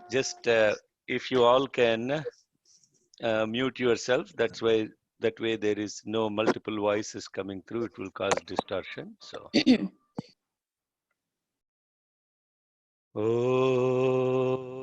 Just if you all can mute yourself, that way there is no multiple voices coming through. It will cause distortion. So, Om.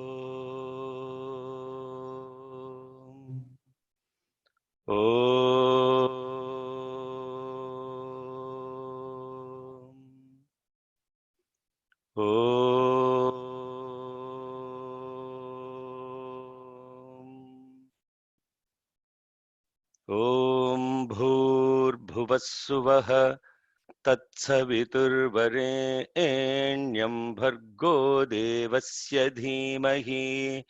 Om Bhurbhuvassuvaha तत्सवितुर्वरेण्यं भर्गो देवस्य धीमहि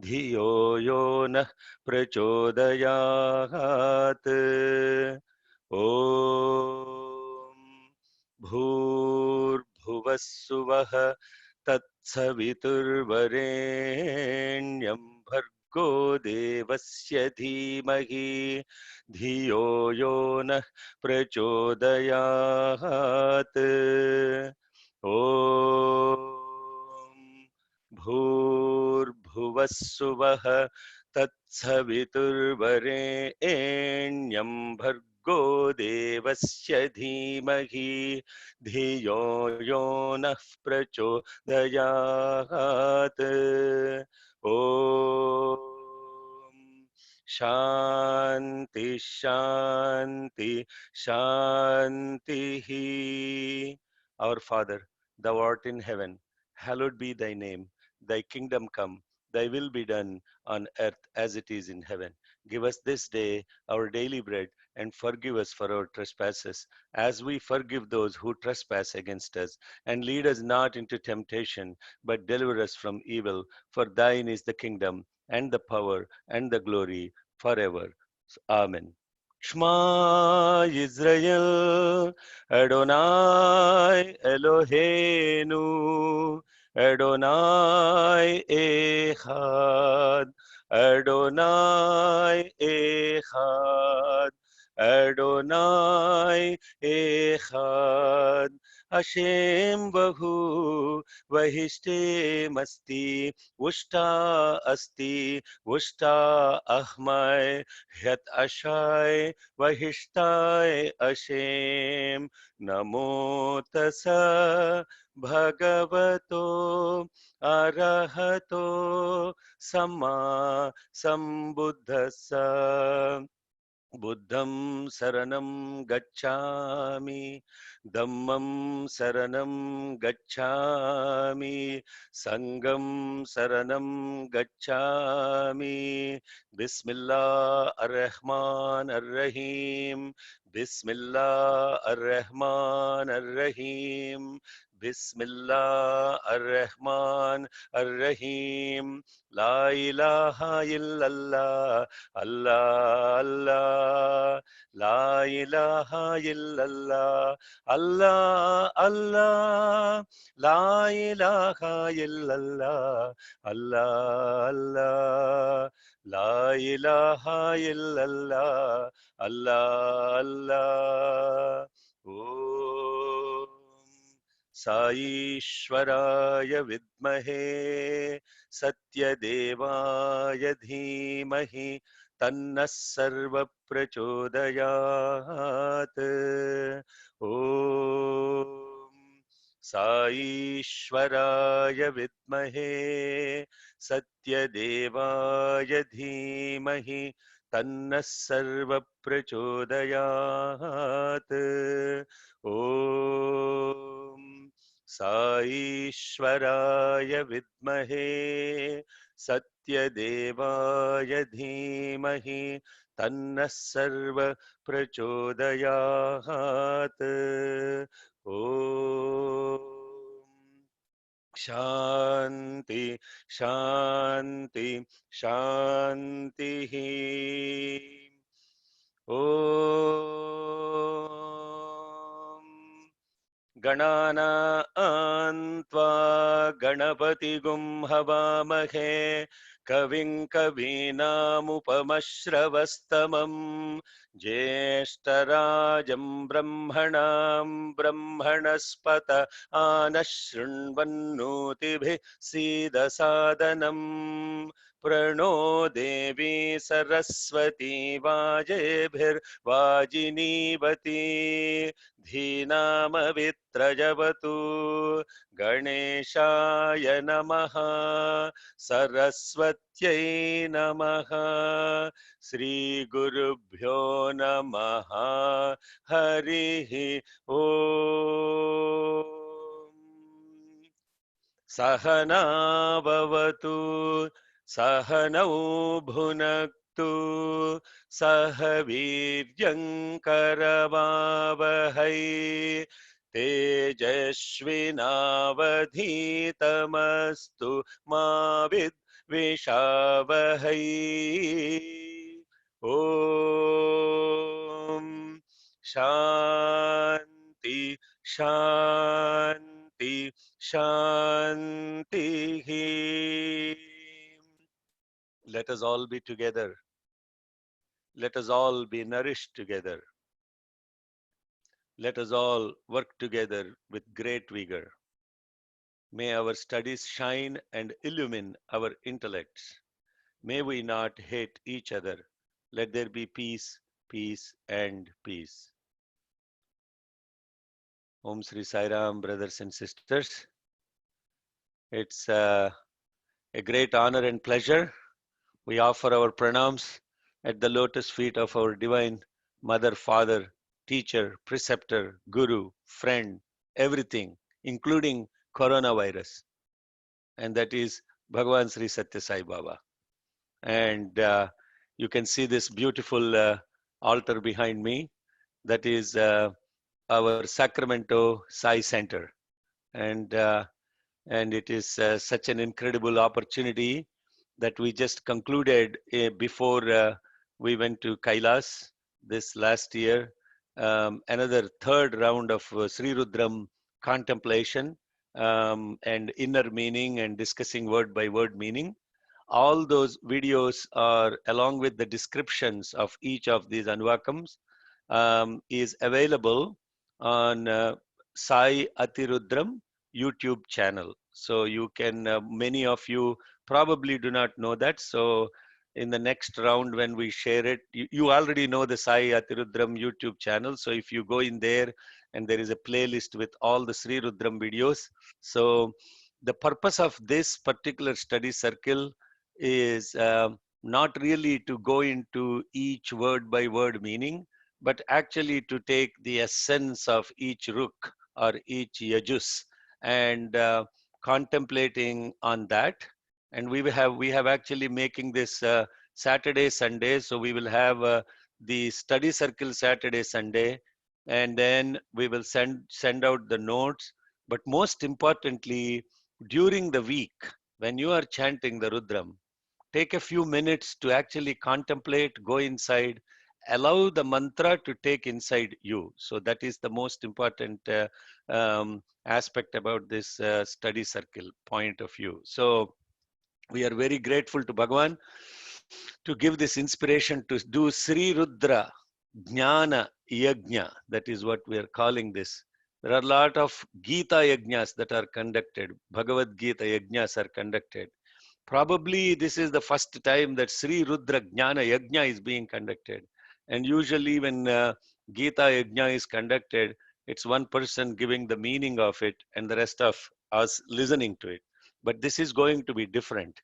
धियो यो नः प्रचोदयात् ॐ भूर्भुवस्सुवः तत्सवितुर्वरेण्यं भर्गो देवस्य धीमहि धियो यो नः प्रचोदयात् ॐ भूर्भुवस्सुवः तत्सवितुर्वरेण्यं भर्गो देवस्य धीमहि धियो यो नः प्रचोदयात् ॐ शान्ति शान्ति शान्तिः. Our Father, thou art in heaven, hallowed be thy name. Thy kingdom come, thy will be done on earth as it is in heaven. Give us this day our daily bread, and forgive us for our trespasses, as we forgive those who trespass against us. And lead us not into temptation, but deliver us from evil. For thine is the kingdom, and the power, and the glory, forever. Amen. Shema Yisrael, Adonai Eloheinu, Adonai Echad, Adonai Echad, Adonai Echad. Hashem Vahu Vahishte Masti Vushta Asti Vushta Ahmai Hyat Ashai Vahishtai Ashem Namo Tassa Bhagavato Arahato Samma Sambuddhassa Buddham Saranam Gacchami, Dhammam Saranam Gacchami, Sangam Saranam Gacchami. Bismillah Ar-Rahman Ar-Rahim, Bismillah Ar-Rahman Ar-Rahim, Bismillah Ar-Rahman Ar-Rahim. La ilaha illallah, Allah, Allah, La ilaha illallah, Allah, Allah, La ilaha illallah, Allah, Allah, La ilaha illallah, Allah, Allah. Om Saishwaraya Vidmahe Satyadevaaya Dhimahi Tanna Sarva Prachodayat. Om Saishwaraya Vidmahe Satyadevaaya Dhimahi Tanna Sarva Prachodayat. Om Saishwaraya Vidmahe Satyadevaaya Dhimahi Tanna Sarva Prachodayat. Om Shanti Shanti Shantihi. Om Ganana Antva Ganapati Gum Havamahe कविं कवीनामुपमश्रवस्तमं ज्येष्ठराजं ब्रह्मणां ब्रह्मणस्पत आनः शृण्वन्नोतिभिः सीदसादनम् प्रणो देवी सरस्वती वाजेभिर्वाजिनीवती धीनामवित्रजवतु गणेशाय नमः सरस्वत्यै नमः श्रीगुरुभ्यो नमः हरिः ओम् सहना भवतु सहनौ भुनक्तु सह वीर्यङ्करवावहै तेजस्विनावधीतमस्तु मा विद्विषावहै ॐ शान्ति शान्ति Shantihi. Let us all be together. Let us all be nourished together. Let us all work together with great vigor. May our studies shine and illumine our intellects. May we not hate each other. Let there be peace, peace, and peace. Om Sri Sai Ram, brothers and sisters. It's a great honor and pleasure. We offer our pranams at the lotus feet of our divine mother, father, teacher, preceptor, guru, friend, everything, including coronavirus. And that is Bhagavan Sri Satya Sai Baba. And you can see this beautiful altar behind me. That is our Sacramento Sai Center. And it is such an incredible opportunity that we just concluded before we went to Kailas this last year. Another third round of Sri Rudram contemplation and inner meaning and discussing word by word meaning. All those videos are along with the descriptions of each of these Anvakams is available on Sai Atirudram YouTube channel. So you can, many of you probably do not know that. So in the next round when we share it, you already know the Sai Atirudram YouTube channel. So if you go in there and there is a playlist with all the Sri Rudram videos. So the purpose of this particular study circle is not really to go into each word by word meaning, but actually to take the essence of each ruk or each yajus and contemplating on that. And we have actually making this Saturday, Sunday. So we will have the study circle Saturday, Sunday, and then we will send out the notes. But most importantly, during the week, when you are chanting the Rudram, take a few minutes to actually contemplate, go inside, allow the mantra to take inside you. So that is the most important aspect about this study circle point of view. So we are very grateful to Bhagavan to give this inspiration to do Sri Rudra Jnana Yajna. That is what we are calling this. There are a lot of Gita Yajnas that are conducted. Bhagavad Gita Yajnas are conducted. Probably this is the first time that Sri Rudra Jnana Yajna is being conducted. And usually when Gita Yajna is conducted, it's one person giving the meaning of it and the rest of us listening to it. But this is going to be different.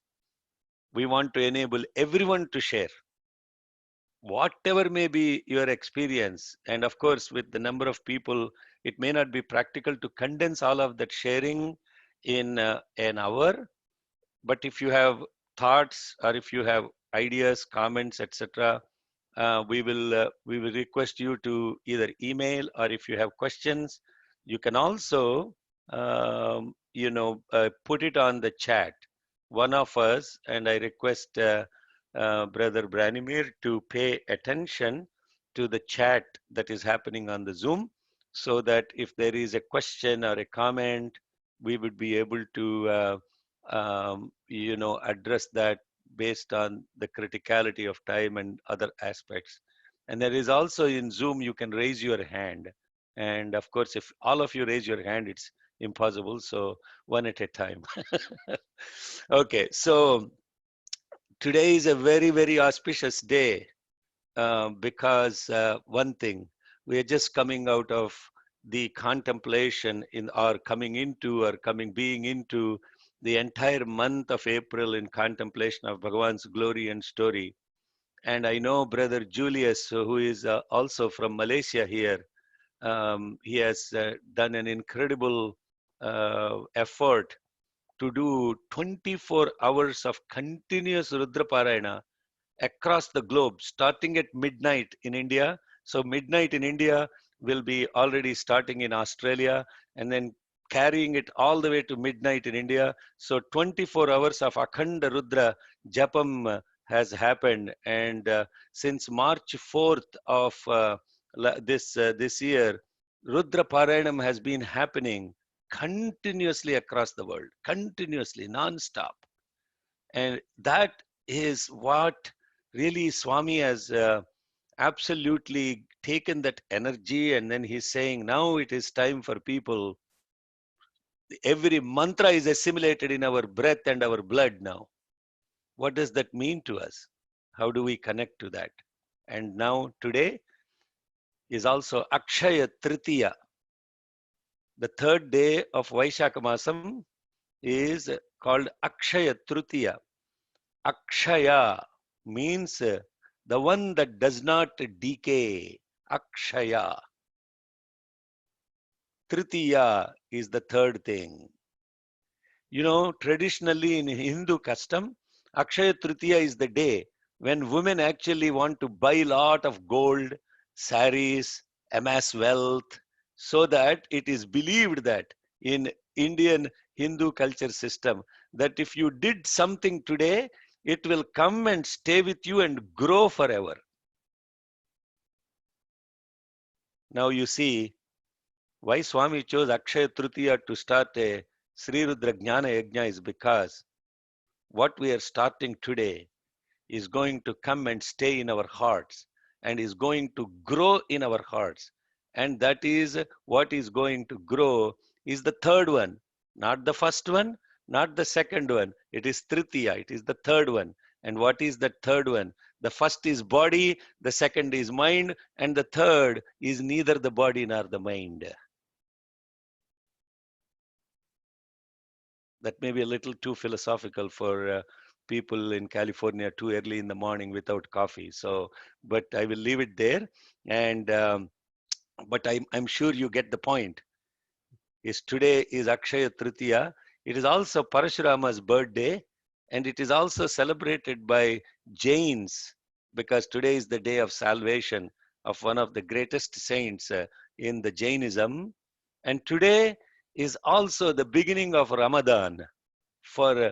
We want to enable everyone to share whatever may be your experience. And of course, with the number of people, it may not be practical to condense all of that sharing in an hour. But if you have thoughts or if you have ideas, comments, etc., we will request you to either email, or if you have questions, you can also put it on the chat. One of us, and I request Brother Branimir to pay attention to the chat that is happening on the Zoom, so that if there is a question or a comment, we would be able to address that based on the criticality of time and other aspects. And there is also in Zoom, you can raise your hand. And of course, if all of you raise your hand, it's impossible. So one at a time. Okay, so today is a very, very auspicious day because one thing, we are just coming out of the contemplation in our coming into or coming being into the entire month of April in contemplation of Bhagavan's glory and story. And I know Brother Julius, who is also from Malaysia here, he has done an incredible effort to do 24 hours of continuous Rudra Parayana across the globe, starting at midnight in India. So midnight in India will be already starting in Australia and then carrying it all the way to midnight in India. So 24 hours of Akhanda Rudra Japam has happened. And since March 4th of this year, Rudra Parayanam has been happening continuously across the world, continuously, non-stop. And that is what really Swami has absolutely taken that energy, and then he's saying, now it is time for people. Every mantra is assimilated in our breath and our blood now. What does that mean to us? How do we connect to that? And now today is also Akshaya Tritiya. The third day of Vaishakha Masam is called Akshaya Tritiya. Akshaya means the one that does not decay. Akshaya. Tritiya is the third thing. You know, traditionally in Hindu custom, Akshaya Tritiya is the day when women actually want to buy a lot of gold, saris, amass wealth, so that it is believed that in Indian Hindu culture system, that if you did something today, it will come and stay with you and grow forever. Now you see why Swami chose Akshaya Tritiya to start a Sri Rudra Jnana Yajna is because what we are starting today is going to come and stay in our hearts and is going to grow in our hearts. And that is what is going to grow is the third one, not the first one, not the second one. It is Tritiya, it is the third one. And what is the third one? The first is body, the second is mind, and the third is neither the body nor the mind. That may be a little too philosophical for people in California too early in the morning without coffee. So, but I will leave it there. And but I'm sure you get the point. Is today is Akshaya Tritiya. It is also Parashurama's birthday, and it is also celebrated by Jains because today is the day of salvation of one of the greatest saints in the Jainism. And today is also the beginning of Ramadan for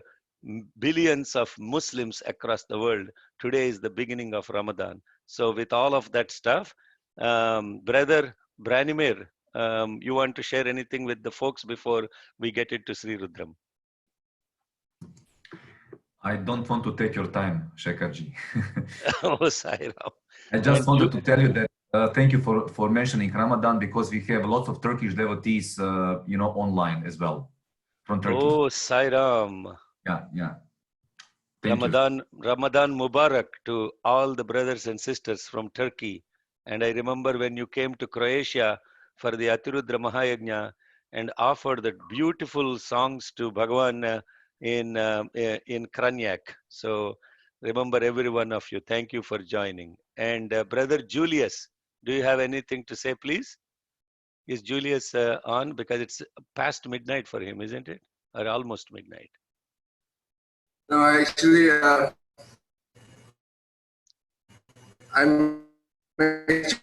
billions of Muslims across the world. Today is the beginning of Ramadan. So with all of that stuff, Brother Branimir, you want to share anything with the folks before we get into Sri Rudram? I don't want to take your time, Shekharji. Oh, Sai Ram. I just wanted to tell you that thank you for mentioning Ramadan because we have lots of Turkish devotees, online as well from Turkey. Oh, Sai Ram. Yeah. Thank you. Ramadan Mubarak to all the brothers and sisters from Turkey. And I remember when you came to Croatia for the Atirudra Mahayajna and offered the beautiful songs to Bhagavan in Kranjak. So remember every one of you. Thank you for joining. And Brother Julius, do you have anything to say, please? Is Julius on? Because it's past midnight for him, isn't it? Or almost midnight. No, actually, I'm actually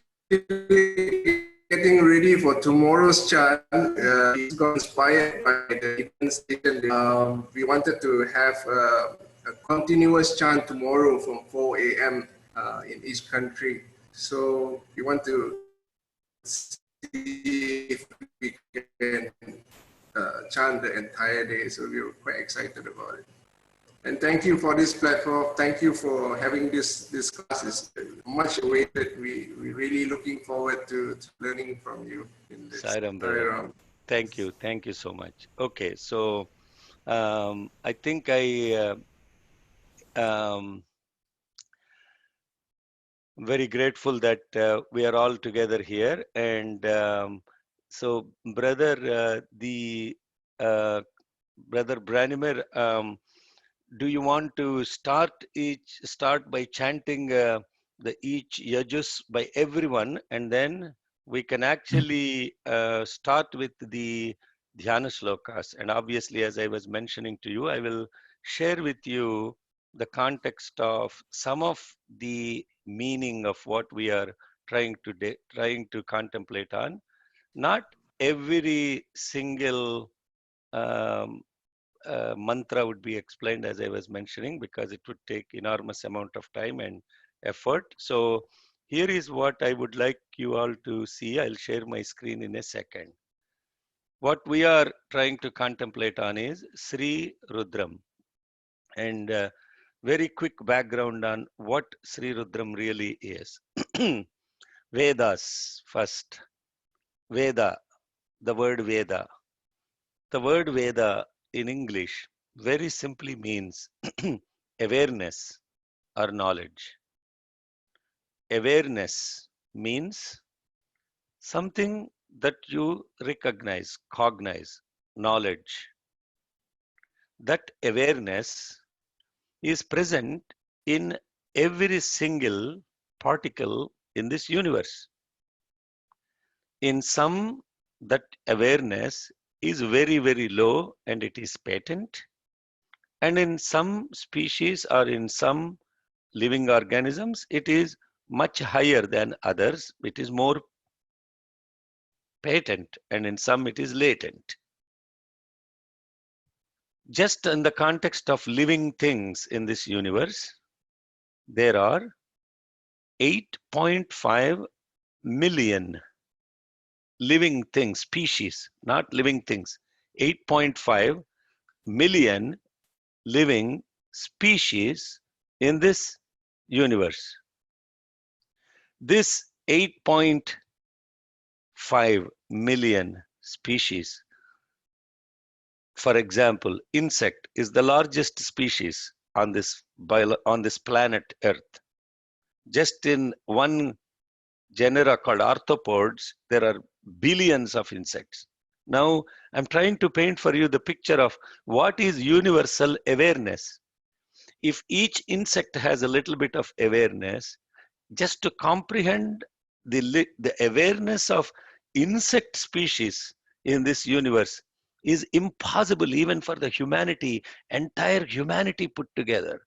getting ready for tomorrow's chant. We got inspired by the different station. We wanted to have a continuous chant tomorrow from 4 a.m. In each country. So we want to see if we can chant the entire day. So we were quite excited about it. And thank you for this platform. Thank you for having this class. It's much awaited. We really looking forward to learning from you in this Sairam, entire brother. round. Thank you. Thank you so much. Okay, so I think um, very grateful that we are all together here. And so, brother, brother Branimir, do you want to start by chanting the each yajus by everyone, and then we can actually start with the dhyana slokas. And obviously, as I was mentioning to you, I will share with you the context of some of the meaning of what we are trying to contemplate on. Not every single um, mantra would be explained as I was mentioning, because it would take enormous amount of time and effort. So here is what I would like you all to see. I'll share my screen in a second. What we are trying to contemplate on is Sri Rudram. And very quick background on what Sri Rudram really is. Vedas first. Veda, the word Veda. The word Veda in English very simply means awareness or knowledge. Awareness means something that you recognize, cognize, knowledge. That awareness is present in every single particle in this universe. In some, that awareness is very, very low and it is patent. And in some species or in some living organisms, it is much higher than others. It is more patent, and in some it is latent. Just in the context of living things in this universe, there are 8.5 million living things, species, not living things, 8.5 million living species in this universe. This 8.5 million species, for example, insect is the largest species on this planet Earth. Just in one genera called arthropods, there are billions of insects. Now, I'm trying to paint for you the picture of what is universal awareness. If each insect has a little bit of awareness, just to comprehend the awareness of insect species in this universe is impossible even for the humanity, entire humanity put together.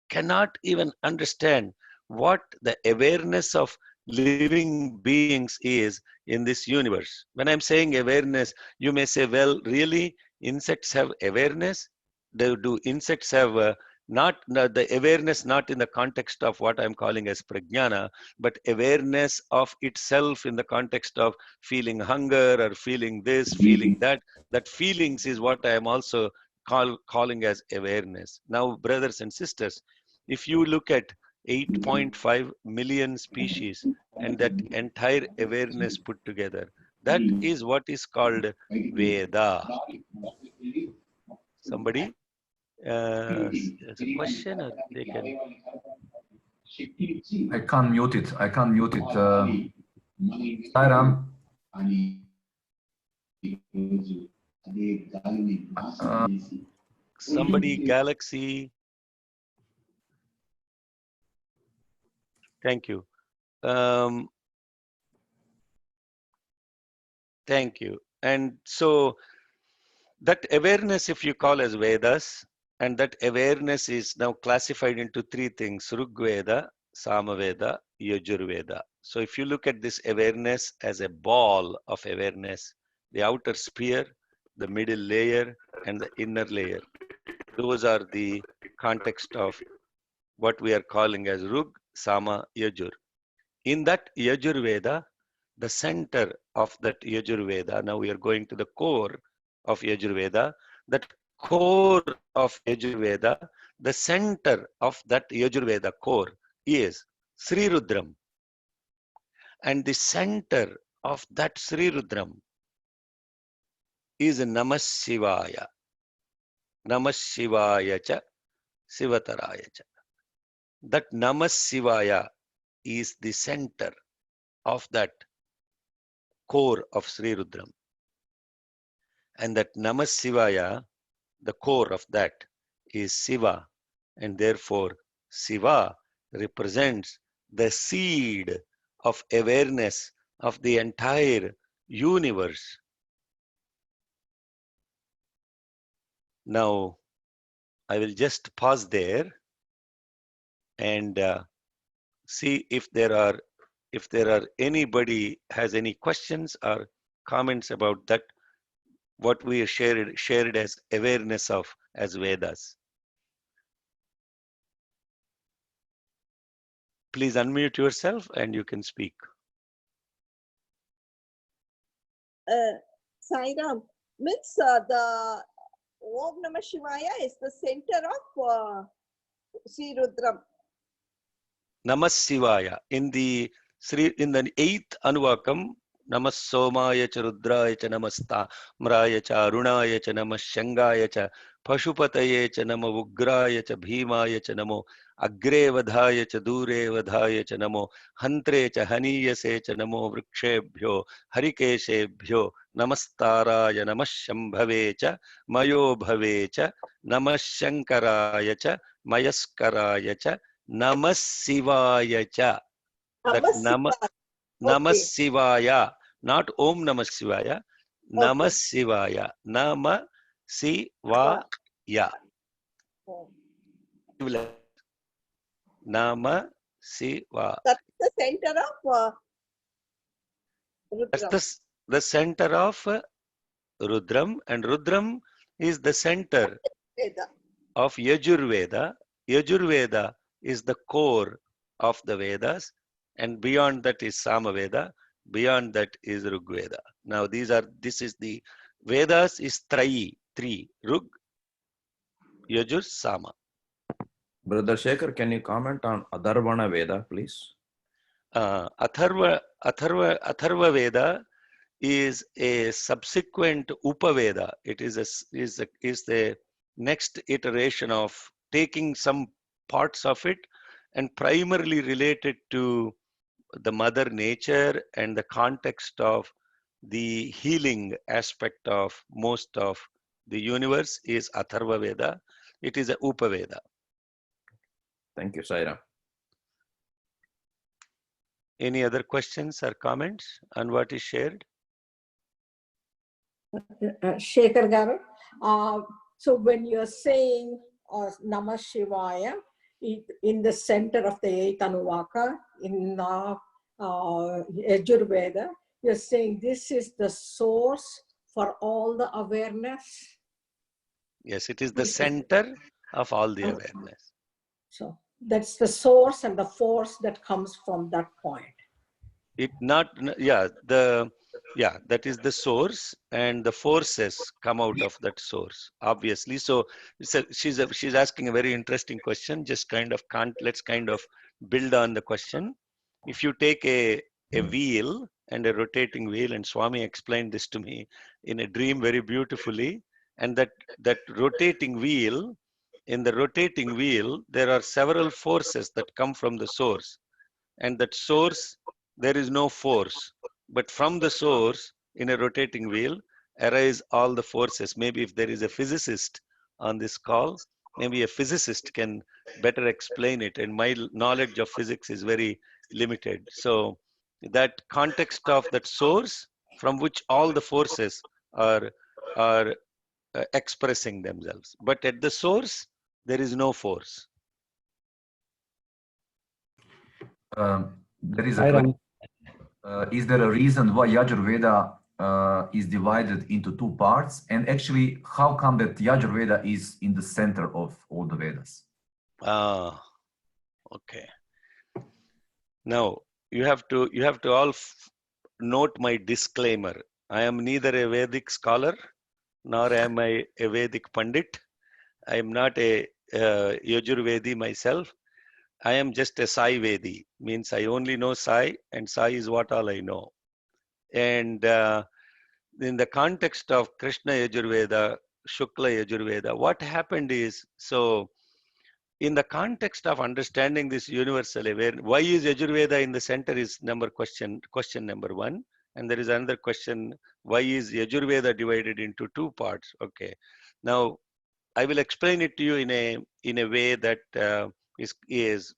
Cannot even understand what the awareness of living beings is in this universe. When I'm saying awareness, you may say, well, really, insects have awareness? Do insects have not the awareness, not in the context of what I'm calling as prajnana, but awareness of itself in the context of feeling hunger or feeling this, feeling that. That feelings is what I am also calling as awareness. Now, brothers and sisters, if you look at 8.5 million species and that entire awareness put together, that is what is called Veda. Somebody has a question, or they can. I can't mute it. I can't mute it. Sairam. Somebody, Galaxy. Thank you. Thank you. And so that awareness, if you call as Vedas, and that awareness is now classified into three things: Rigveda, Samaveda, Yajurveda. So if you look at this awareness as a ball of awareness, the outer sphere, the middle layer, and the inner layer, those are the context of what we are calling as Rug, Sama, Yajur. In that Yajurveda, the center of that Yajurveda, now we are going to the core of Yajurveda, that core of Yajurveda, the center of that Yajurveda core is Sri Rudram. And the center of that Sri Rudram is Namah Shivaya. Namah Shivaya cha Sivataraya cha. That Namah Shivaya is the center of that core of Sri Rudram. And that Namah Shivaya, the core of that, is Shiva. And therefore, Shiva represents the seed of awareness of the entire universe. Now, I will just pause there and see if there are anybody has any questions or comments about that, what we shared as awareness of as Vedas. Please unmute yourself and you can speak. Sairam, means the Om Namah Shivaya is the center of Sri Rudram. Namah Shivaya. In the 8th Anuvakam, Namah Somaya cha Rudraya cha Namasta Mraya cha Arunaya cha Namah Shangaya cha Pashupataye cha Namah Ugraya cha Bhimaya cha Namo Agre Vadhaya cha Dure Vadhaya cha Namo Hantre cha Haniyase cha Namo Vrikshebhyo Harikeshebhyo Namastaraya Namah Shambhave cha Mayo Bhave cha Namah Shankaraya cha Mayaskaraya cha Namah Shivaya cha. That Namah Shivaya, not Om Namah Shivaya. Namah Shivaya. Namah Shivaya. Namah Shiva. That's the center of Rudram. That's the center of Rudram, and Rudram is the center of Yajurveda. Yajurveda is the core of the Vedas, and beyond that is Samaveda, beyond that is Rigveda. Now this is the Vedas is three, Rug, Yajur, Sama. Brother Shekhar, can you comment on Atharvana Veda, please? Atharva Veda is a subsequent Upaveda. It is the next iteration of taking some parts of it and primarily related to the mother nature and the context of the healing aspect of most of the universe is Atharva Veda. It is a Upaveda. Thank you, Sairam. Any other questions or comments on what is shared? Shekhar Garu. So when you're saying Namah Shivaya, in the center of the 8th Anuvaka, in Yajurveda, you're saying this is the source for all the awareness? Yes, it is the center of all the awareness. So that's the source and the force that comes from that point. That is the source, and the forces come out of that source, obviously. So she's asking a very interesting question. Just let's kind of build on the question. If you take a wheel and a rotating wheel, and Swami explained this to me in a dream very beautifully, and that rotating wheel, in the rotating wheel, there are several forces that come from the source, and that source, there is no force, but from the source in a rotating wheel arise all the forces. Maybe if there is a physicist on this call, maybe a physicist can better explain it, and my knowledge of physics is very limited. So that context of that source from which all the forces are expressing themselves, but at the source there is no force. There is is there a reason why Yajurveda is divided into two parts? And actually, how come that Yajurveda is in the center of all the Vedas? Okay. Now you have to all note my disclaimer. I am neither a Vedic scholar nor am I a Vedic Pandit. I am not a Yajurvedi myself. I am just a Sai Vedi, means I only know Sai, and Sai is what all I know. And in the context of Krishna Yajurveda, Shukla Yajurveda, what happened is, so in the context of understanding this universal awareness, why is Yajurveda in the center is question number one. And there is another question, why is Yajurveda divided into two parts? Okay. Now, I will explain it to you in a way that is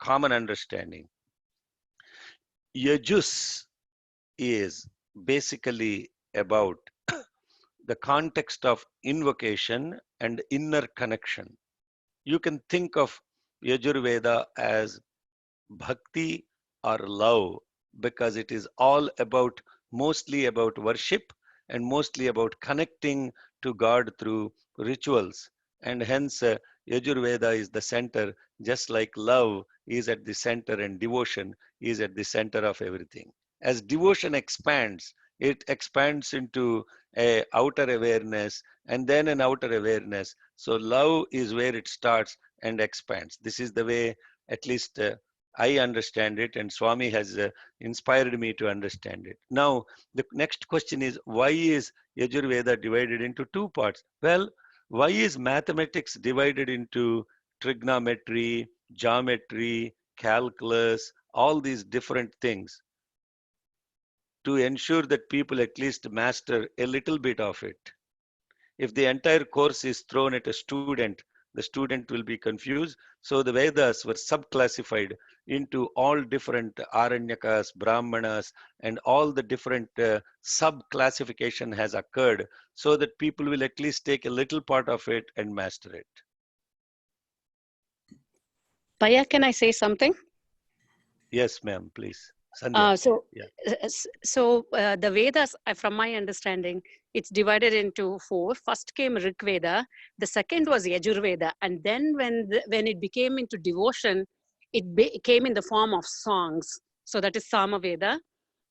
common understanding. Yajus is basically about the context of invocation and inner connection. You can think of Yajurveda as bhakti or love, because it is all about, mostly about worship and mostly about connecting to God through rituals. And hence Yajurveda is the center, just like love is at the center and devotion is at the center of everything. As devotion expands, it expands into a outer awareness and then an outer awareness. So love is where it starts and expands. This is the way, at least I understand it, and Swami has inspired me to understand it. Now, the next question is, why is Yajurveda divided into two parts? Well, why is mathematics divided into trigonometry, geometry, calculus, all these different things? To ensure that people at least master a little bit of it. If the entire course is thrown at a student, the student will be confused. So the Vedas were subclassified into all different Aranyakas, Brahmanas, and all the different sub-classification has occurred so that people will at least take a little part of it and master it. Paya, can I say something? Yes, ma'am, please. Sandhya. The Vedas, from my understanding, it's divided into four. First came Rig Veda, the second was Yajurveda, and then when it became into devotion, it came in the form of songs. So that is Samaveda.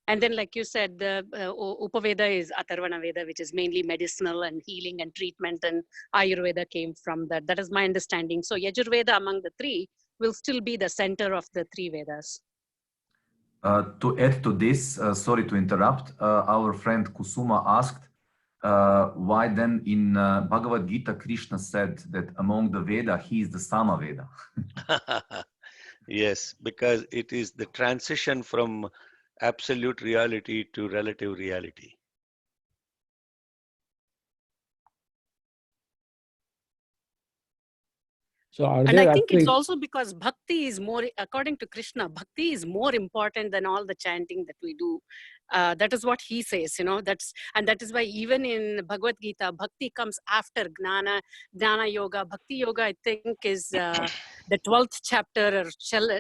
And then, like you said, the Upaveda is Atharvana Veda, which is mainly medicinal and healing and treatment, and Ayurveda came from that. That is my understanding. So Yajurveda among the three will still be the center of the three Vedas. To add to this, sorry to interrupt, our friend Kusuma asked, why then in Bhagavad Gita, Krishna said that among the Veda, he is the Samaveda. Yes, because it is the transition from absolute reality to relative reality. So and I think it's also because bhakti is more, according to Krishna, bhakti is more important than all the chanting that we do. That is what he says, that is why even in Bhagavad Gita, bhakti comes after Gnana Yoga. Bhakti Yoga, I think, is the 12th chapter or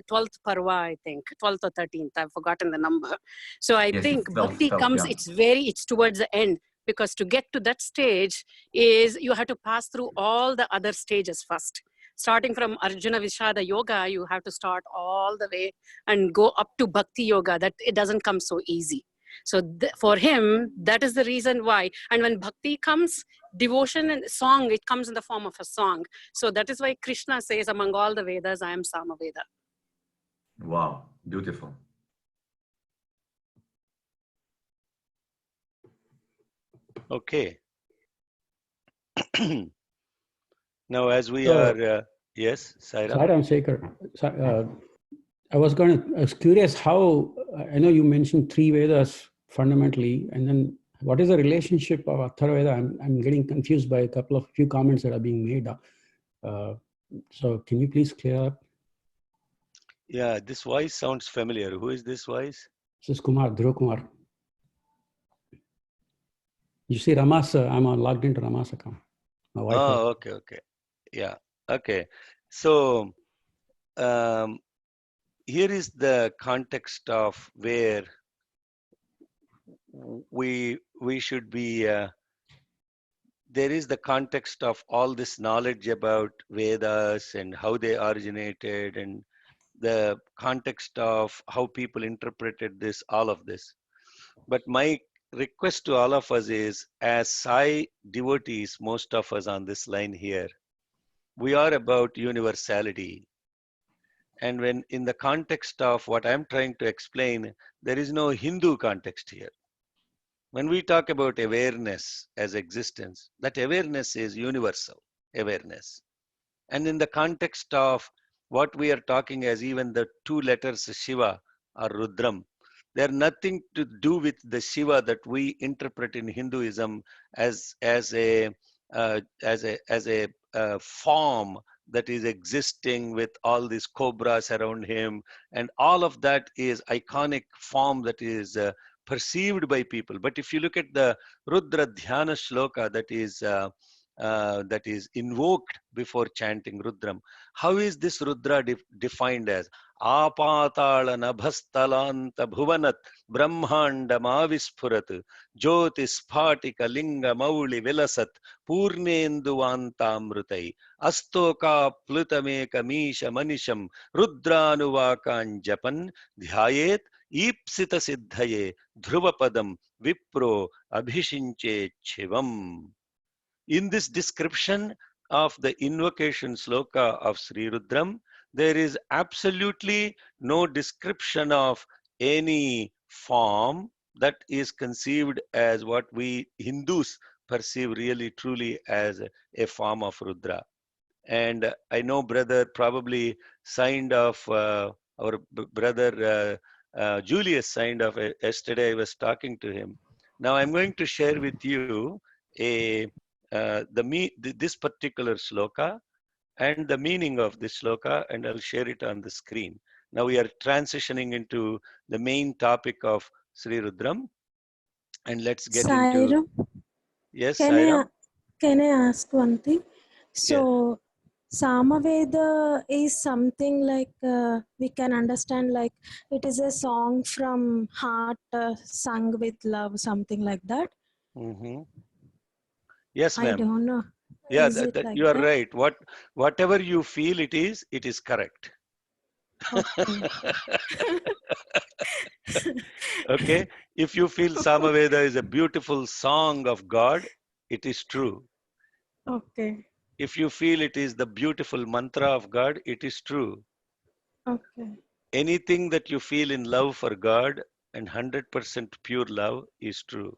12th parva, I think, 12th or 13th, I've forgotten the number. So I think bhakti comes, it's towards the end, because to get to that stage is you have to pass through all the other stages first. Starting from Arjuna Vishada Yoga, you have to start all the way and go up to Bhakti Yoga. That it doesn't come so easy. So for him, that is the reason why. And when Bhakti comes, devotion and song, it comes in the form of a song. So that is why Krishna says, among all the Vedas, I am Samaveda. Wow, beautiful. Okay. Now, as we are, yes, Sairam. Sairam Shekhar, I was curious how, I know you mentioned three Vedas fundamentally, and then what is the relationship of Atharvaveda? I'm getting confused by a few comments that are being made. So can you please clear up? Yeah, this voice sounds familiar. Who is this voice? This is Dhruv Kumar. You see Ramas, I'm logged into Ramas account. My wife. Oh, okay. Yeah, okay. So here is the context of where we should be. There is the context of all this knowledge about Vedas and how they originated, and the context of how people interpreted this, all of this. But my request to all of us is, as Sai devotees, most of us on this line here, We are about universality. And when in the context of what I'm trying to explain, there is no Hindu context here. When we talk about awareness as existence, that awareness is universal awareness. And in the context of what we are talking as even the two letters Shiva or Rudram, they are nothing to do with the Shiva that we interpret in Hinduism as a form that is existing with all these cobras around him, and all of that is iconic form that is perceived by people. But if you look at the Rudra Dhyana Shloka that is invoked before chanting Rudram, how is this Rudra defined as? Apatala nabhastalanta bhuvanat brahmandamavisphurat jyoti sphatika linga mauli vilasat purnenduvantamrutai astoka plutameka misha manisham rudranuvakan japan dhyayet ईप्सित सिद्धये ध्रुवपदम vipro abhishinche chivam. In this description of the invocation sloka of Sri Rudram, there is absolutely no description of any form that is conceived as what we Hindus perceive really truly as a form of Rudra. And I know brother probably signed off, our brother Julius signed off yesterday. I was talking to him. Now I'm going to share with you this particular sloka and the meaning of this sloka, and I'll share it on the screen. Now we are transitioning into the main topic of Sri Rudram, and let's get into. Sairam, Yes, can Sairam? can I ask one thing? Yes. So Samaveda is something like we can understand, like it is a song from heart sung with love, something like that. Mm-hmm. Yes, I ma'am. don't know. Yeah, Is it like you are that? right. Whatever you feel it is correct. Okay. Okay. If you feel Samaveda is a beautiful song of God, it is true. Okay. If you feel it is the beautiful mantra of God, it is true. Okay. Anything that you feel in love for God and 100% pure love is true.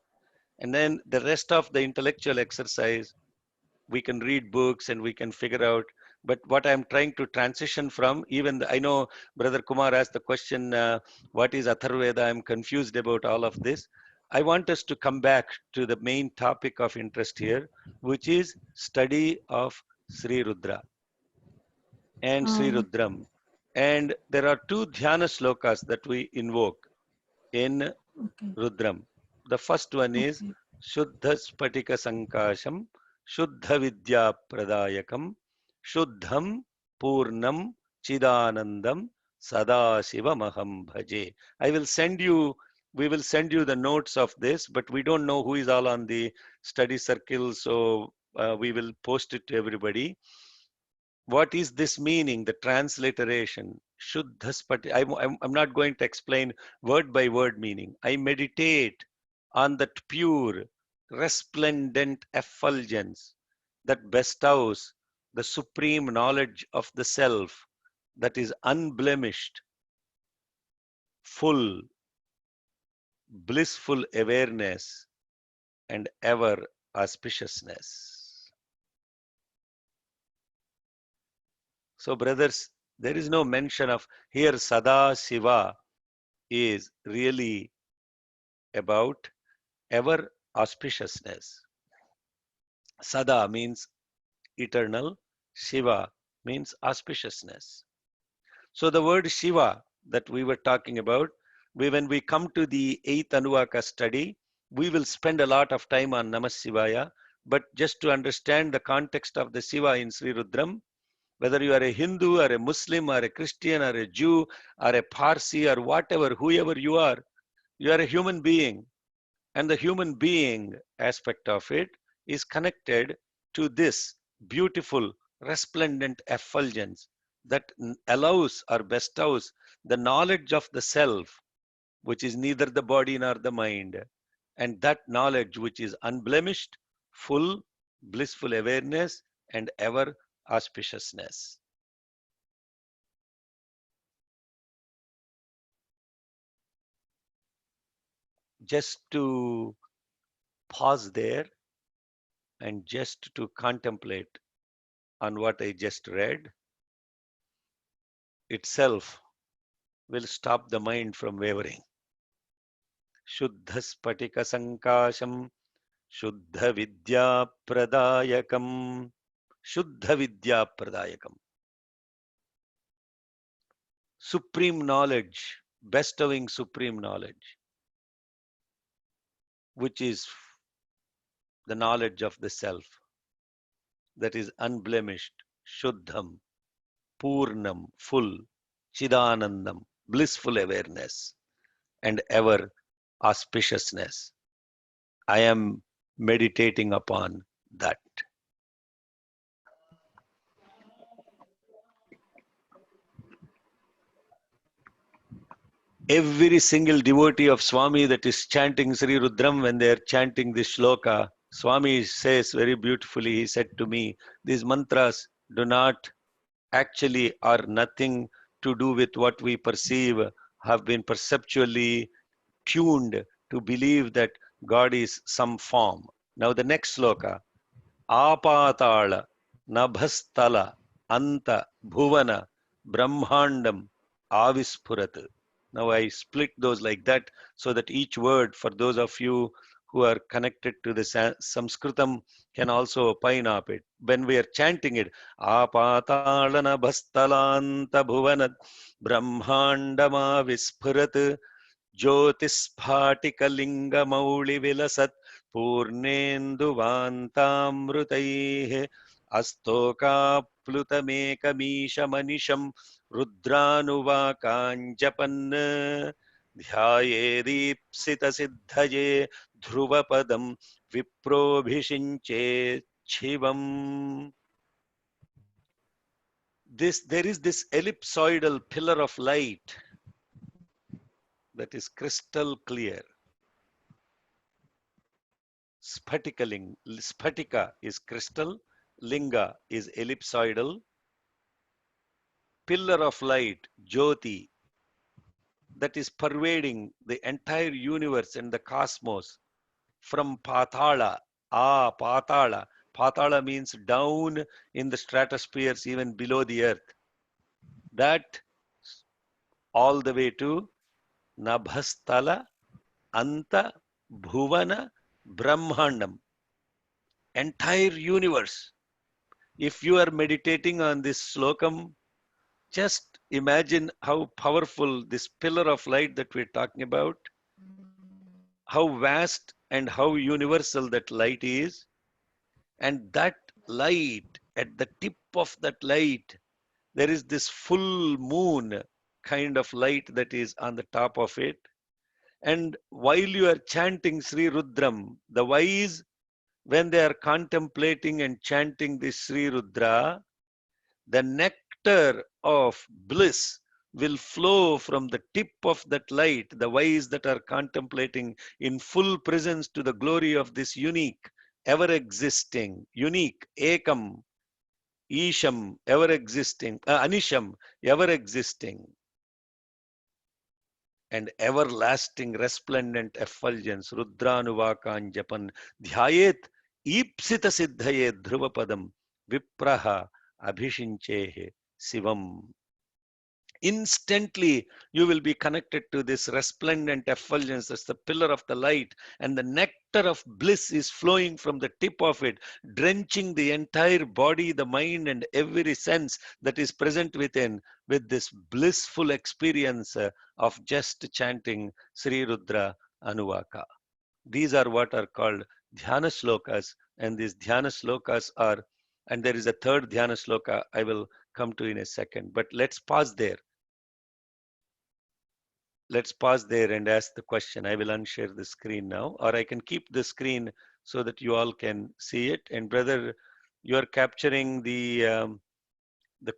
And then the rest of the intellectual exercise, we can read books and we can figure out. But what I'm trying to transition from, I know Brother Kumar asked the question, what is Atharvaveda? I'm confused about all of this. I want us to come back to the main topic of interest here, which is study of Sri Rudra and Sri Rudram. And there are two dhyana slokas that we invoke in Rudram. The first one is Shuddha Spatika Sankasham Shuddha Vidya Pradayakam Shuddham Purnam Chidanandam Sadashivamaham Bhaje. We will send you the notes of this, but we don't know who is all on the study circle, so we will post it to everybody. What is this meaning? The transliteration. Shuddha Spati. I'm not going to explain word by word meaning. I meditate on that pure, resplendent effulgence that bestows the supreme knowledge of the self that is unblemished, full, blissful awareness, and ever auspiciousness. So brothers, there is no mention of here. Sada Shiva is really about ever auspiciousness. Sada means eternal, Shiva means auspiciousness. So the word Shiva that we were talking about, when we come to the 8th Anuvaka study, we will spend a lot of time on Namah Shivaya, but just to understand the context of the Shiva in Sri Rudram, whether you are a Hindu or a Muslim or a Christian or a Jew or a Parsi or whatever, whoever you are a human being. And the human being aspect of it is connected to this beautiful, resplendent effulgence that allows or bestows the knowledge of the self, which is neither the body nor the mind. And that knowledge which is unblemished, full, blissful awareness, and ever auspiciousness. Just to pause there and just to contemplate on what I just read itself will stop the mind from wavering. Shuddha spatika sankasham Shuddha Vidya Pradayakam. Shuddha Vidya Pradayakam. Supreme knowledge, bestowing supreme knowledge, which is the knowledge of the self, that is unblemished, Shuddham, Purnam, full, Chidanandam, blissful awareness, and ever auspiciousness. I am meditating upon that. Every single devotee of Swami that is chanting Sri Rudram, when they are chanting this shloka, Swami says very beautifully, he said to me, these mantras do not actually are nothing to do with what we perceive, have been perceptually tuned to believe that God is some form. Now the next shloka, Apatala, Nabhastala, Anta, Bhuvana, Brahmandam, Avisphurat. Now I split those like that so that each word, for those of you who are connected to the Sanskritam, can also opine of it. When we are chanting it, Apatalana Bhastalanta Bhuvanat Brahmandama Visphurat Jyotisphatikalinga Mauli Vilasat Purnenduvantamrutaihe Astokaplutamekamishamanisham Rudranuvakanjapan Dhyayedipsita Siddhaye Dhruvapadam Viprobhishinche Chivam. There is this ellipsoidal pillar of light that is crystal clear. Sphatika is crystal, linga is ellipsoidal, pillar of light, jyoti, that is pervading the entire universe and the cosmos from patala. Patala. Patala means down in the stratospheres, even below the earth. That all the way to Nabhastala, Anta, Bhuvana, Brahmandam. Entire universe. If you are meditating on this slokam, just imagine how powerful this pillar of light that we're talking about, how vast and how universal that light is. And that light, at the tip of that light, there is this full moon kind of light that is on the top of it. And while you are chanting Sri Rudram, the wise, when they are contemplating and chanting this Sri Rudra, the nectar of bliss will flow from the tip of that light, the wise that are contemplating in full presence to the glory of this unique, ever existing, unique, ekam, isham, ever existing, anisham, ever existing, and everlasting resplendent effulgence, Rudranuvakan Japan, Dhyayet Ipsita Siddhaye Dhruvapadam, Vipraha Abhishinchehe Sivam. Instantly, you will be connected to this resplendent effulgence. That's the pillar of the light. And the nectar of bliss is flowing from the tip of it, drenching the entire body, the mind, and every sense that is present within with this blissful experience of just chanting Sri Rudra Anuvaka. These are what are called dhyana slokas. And these dhyana slokas are, and there is a third dhyana sloka I will come to in a second. But let's pause there. Let's pause there and ask the question. I will unshare the screen now, or I can keep the screen so that you all can see it. And brother, you are capturing the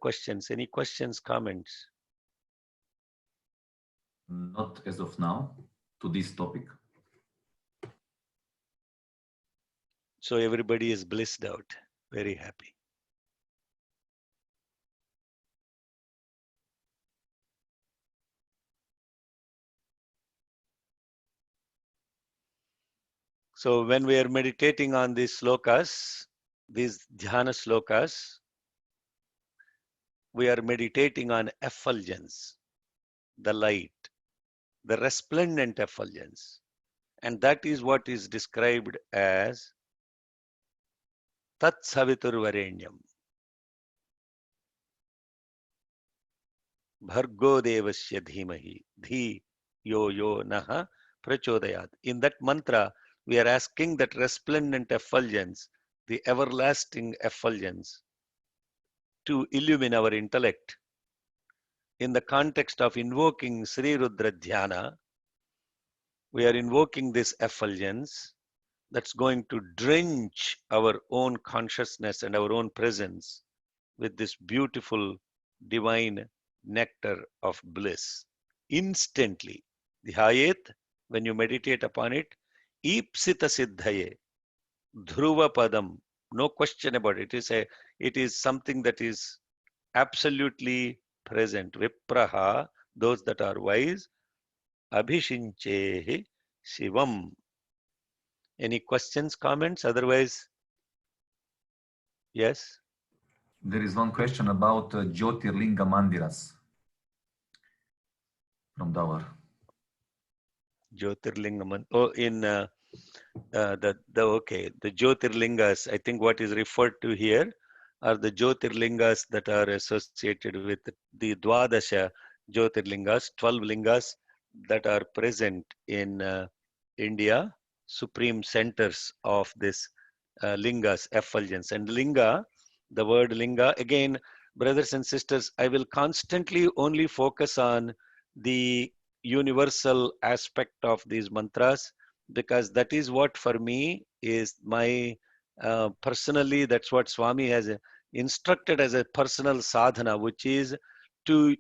questions. Any questions, comments? Not as of now to this topic. So everybody is blissed out, very happy. So when we are meditating on these slokas, these dhyana slokas, we are meditating on effulgence, the light, the resplendent effulgence. And that is what is described as Tat Savitur Varenyam. Bhargo Devasya Dhimahi. Dhi yo yo naha prachodayat. In that mantra, we are asking that resplendent effulgence, the everlasting effulgence, to illumine our intellect. In the context of invoking Sri Rudra Dhyana, we are invoking this effulgence that's going to drench our own consciousness and our own presence with this beautiful divine nectar of bliss. Instantly, Dhyayet, when you meditate upon it, Ipsita Siddhaye, Dhruva Padam, no question about it. It is something that is absolutely present. Vipraha, those that are wise, Abhishinchehi Shivam. Any questions, comments? Otherwise, yes? There is one question about Jyotirlinga Mandiras from Davar. Jyotirlinga. Oh, in the Jyotirlingas, I think what is referred to here are the Jyotirlingas that are associated with the Dwadasha Jyotirlingas, 12 lingas that are present in India, supreme centers of this lingas, effulgence. And linga, the word linga, again, brothers and sisters, I will constantly only focus on the universal aspect of these mantras, because that is what for me is my personally, that's what Swami has instructed as a personal sadhana, which is to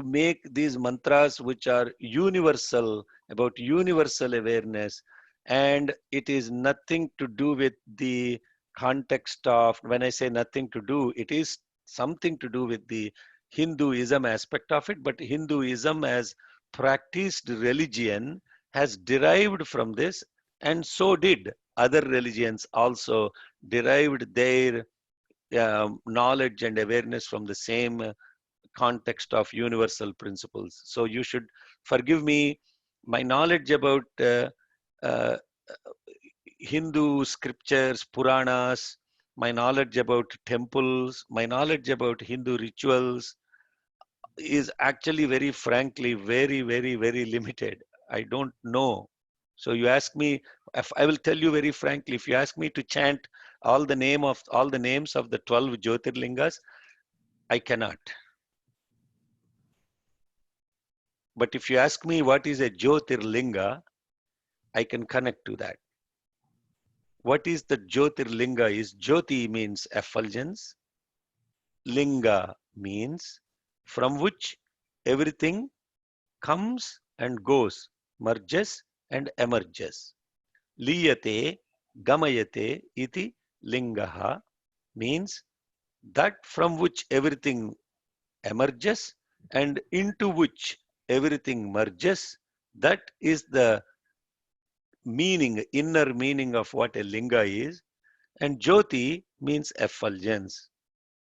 make these mantras which are universal, about universal awareness. And it is nothing to do with the context of, when I say nothing to do, it is something to do with the Hinduism aspect of it, but Hinduism as practiced religion has derived from this, and so did other religions also derived their knowledge and awareness from the same context of universal principles. So you should forgive me my knowledge about uh, Hindu scriptures, Puranas, my knowledge about temples, my knowledge about Hindu rituals is actually very frankly very, very, very limited. I don't know. So you ask me, if I will tell you very frankly, if you ask me to chant all the names of the 12 Jyotirlingas, I cannot. But if you ask me what is a Jyotirlinga, I can connect to that. What is the Jyotirlinga is Jyoti means effulgence. Linga means from which everything comes and goes, merges and emerges. Liyate, gamayate iti lingaha means that from which everything emerges and into which everything merges. That is the meaning, inner meaning of what a linga is. And Jyoti means effulgence.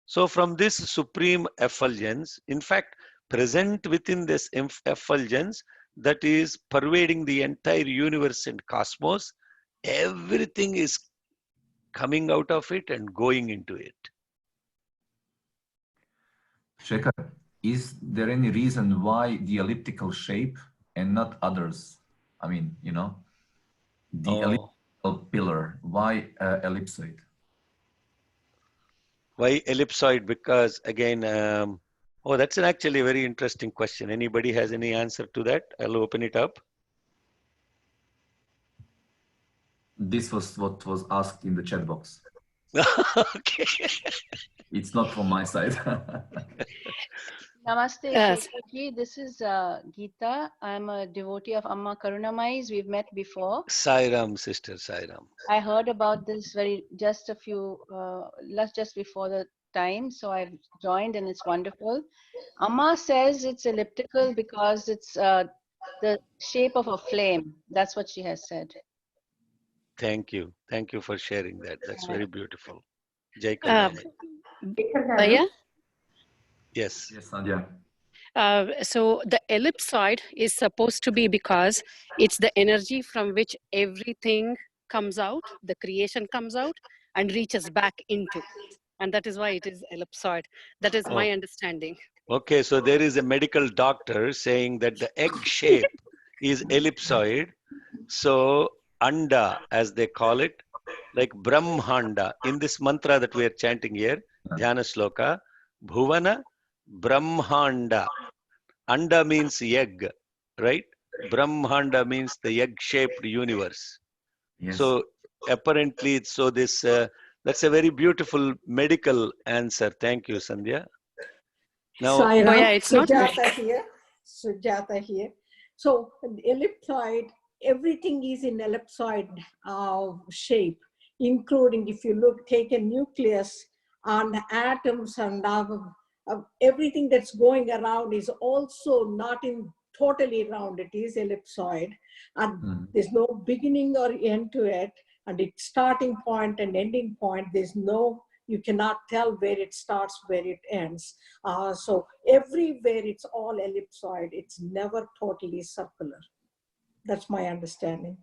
So from this supreme effulgence, in fact, present within this effulgence that is pervading the entire universe and cosmos, everything is coming out of it and going into it. Shekhar, is there any reason why the elliptical shape and not others? I mean, you know, the elliptical pillar, why ellipsoid? Why ellipsoid? Because again, that's actually a very interesting question. Anybody has any answer to that? I'll open it up. This was what was asked in the chat box. Okay. It's not from my side. Namaste, Yes. Shekharji. This is Geeta. I'm a devotee of Amma Karunamais. We've met before. Sairam, sister, Sairam. I heard about this just before the time, so I've joined and it's wonderful. Amma says it's elliptical because it's the shape of a flame. That's what she has said. Thank you. Thank you for sharing that. That's very beautiful. Jai Uh, Kalyani. yeah. Yes. Yes, Sandhya. So the ellipsoid is supposed to be because it's the energy from which everything comes out, the creation comes out and reaches back into. And that is why it is ellipsoid. That is my understanding. Okay, so there is a medical doctor saying that the egg shape is ellipsoid. So anda, as they call it, like Brahmanda, in this mantra that we are chanting here, Dhyana Sloka, Bhuvana Brahmanda. Anda means egg, right? Brahmanda means the egg-shaped universe. Yes. So apparently, so this that's a very beautiful medical answer. Thank you, Sandhya. Now, Sai Ram, it's not Sujata here. Sujata here. So the ellipsoid, everything is in ellipsoid shape, including if you look, take a nucleus and atoms and everything that's going around is also not in totally round. It is ellipsoid, and there's no beginning or end to it, and its starting point and ending point. There's no. You cannot tell where it starts, where it ends. So everywhere it's all ellipsoid. It's never totally circular. That's my understanding.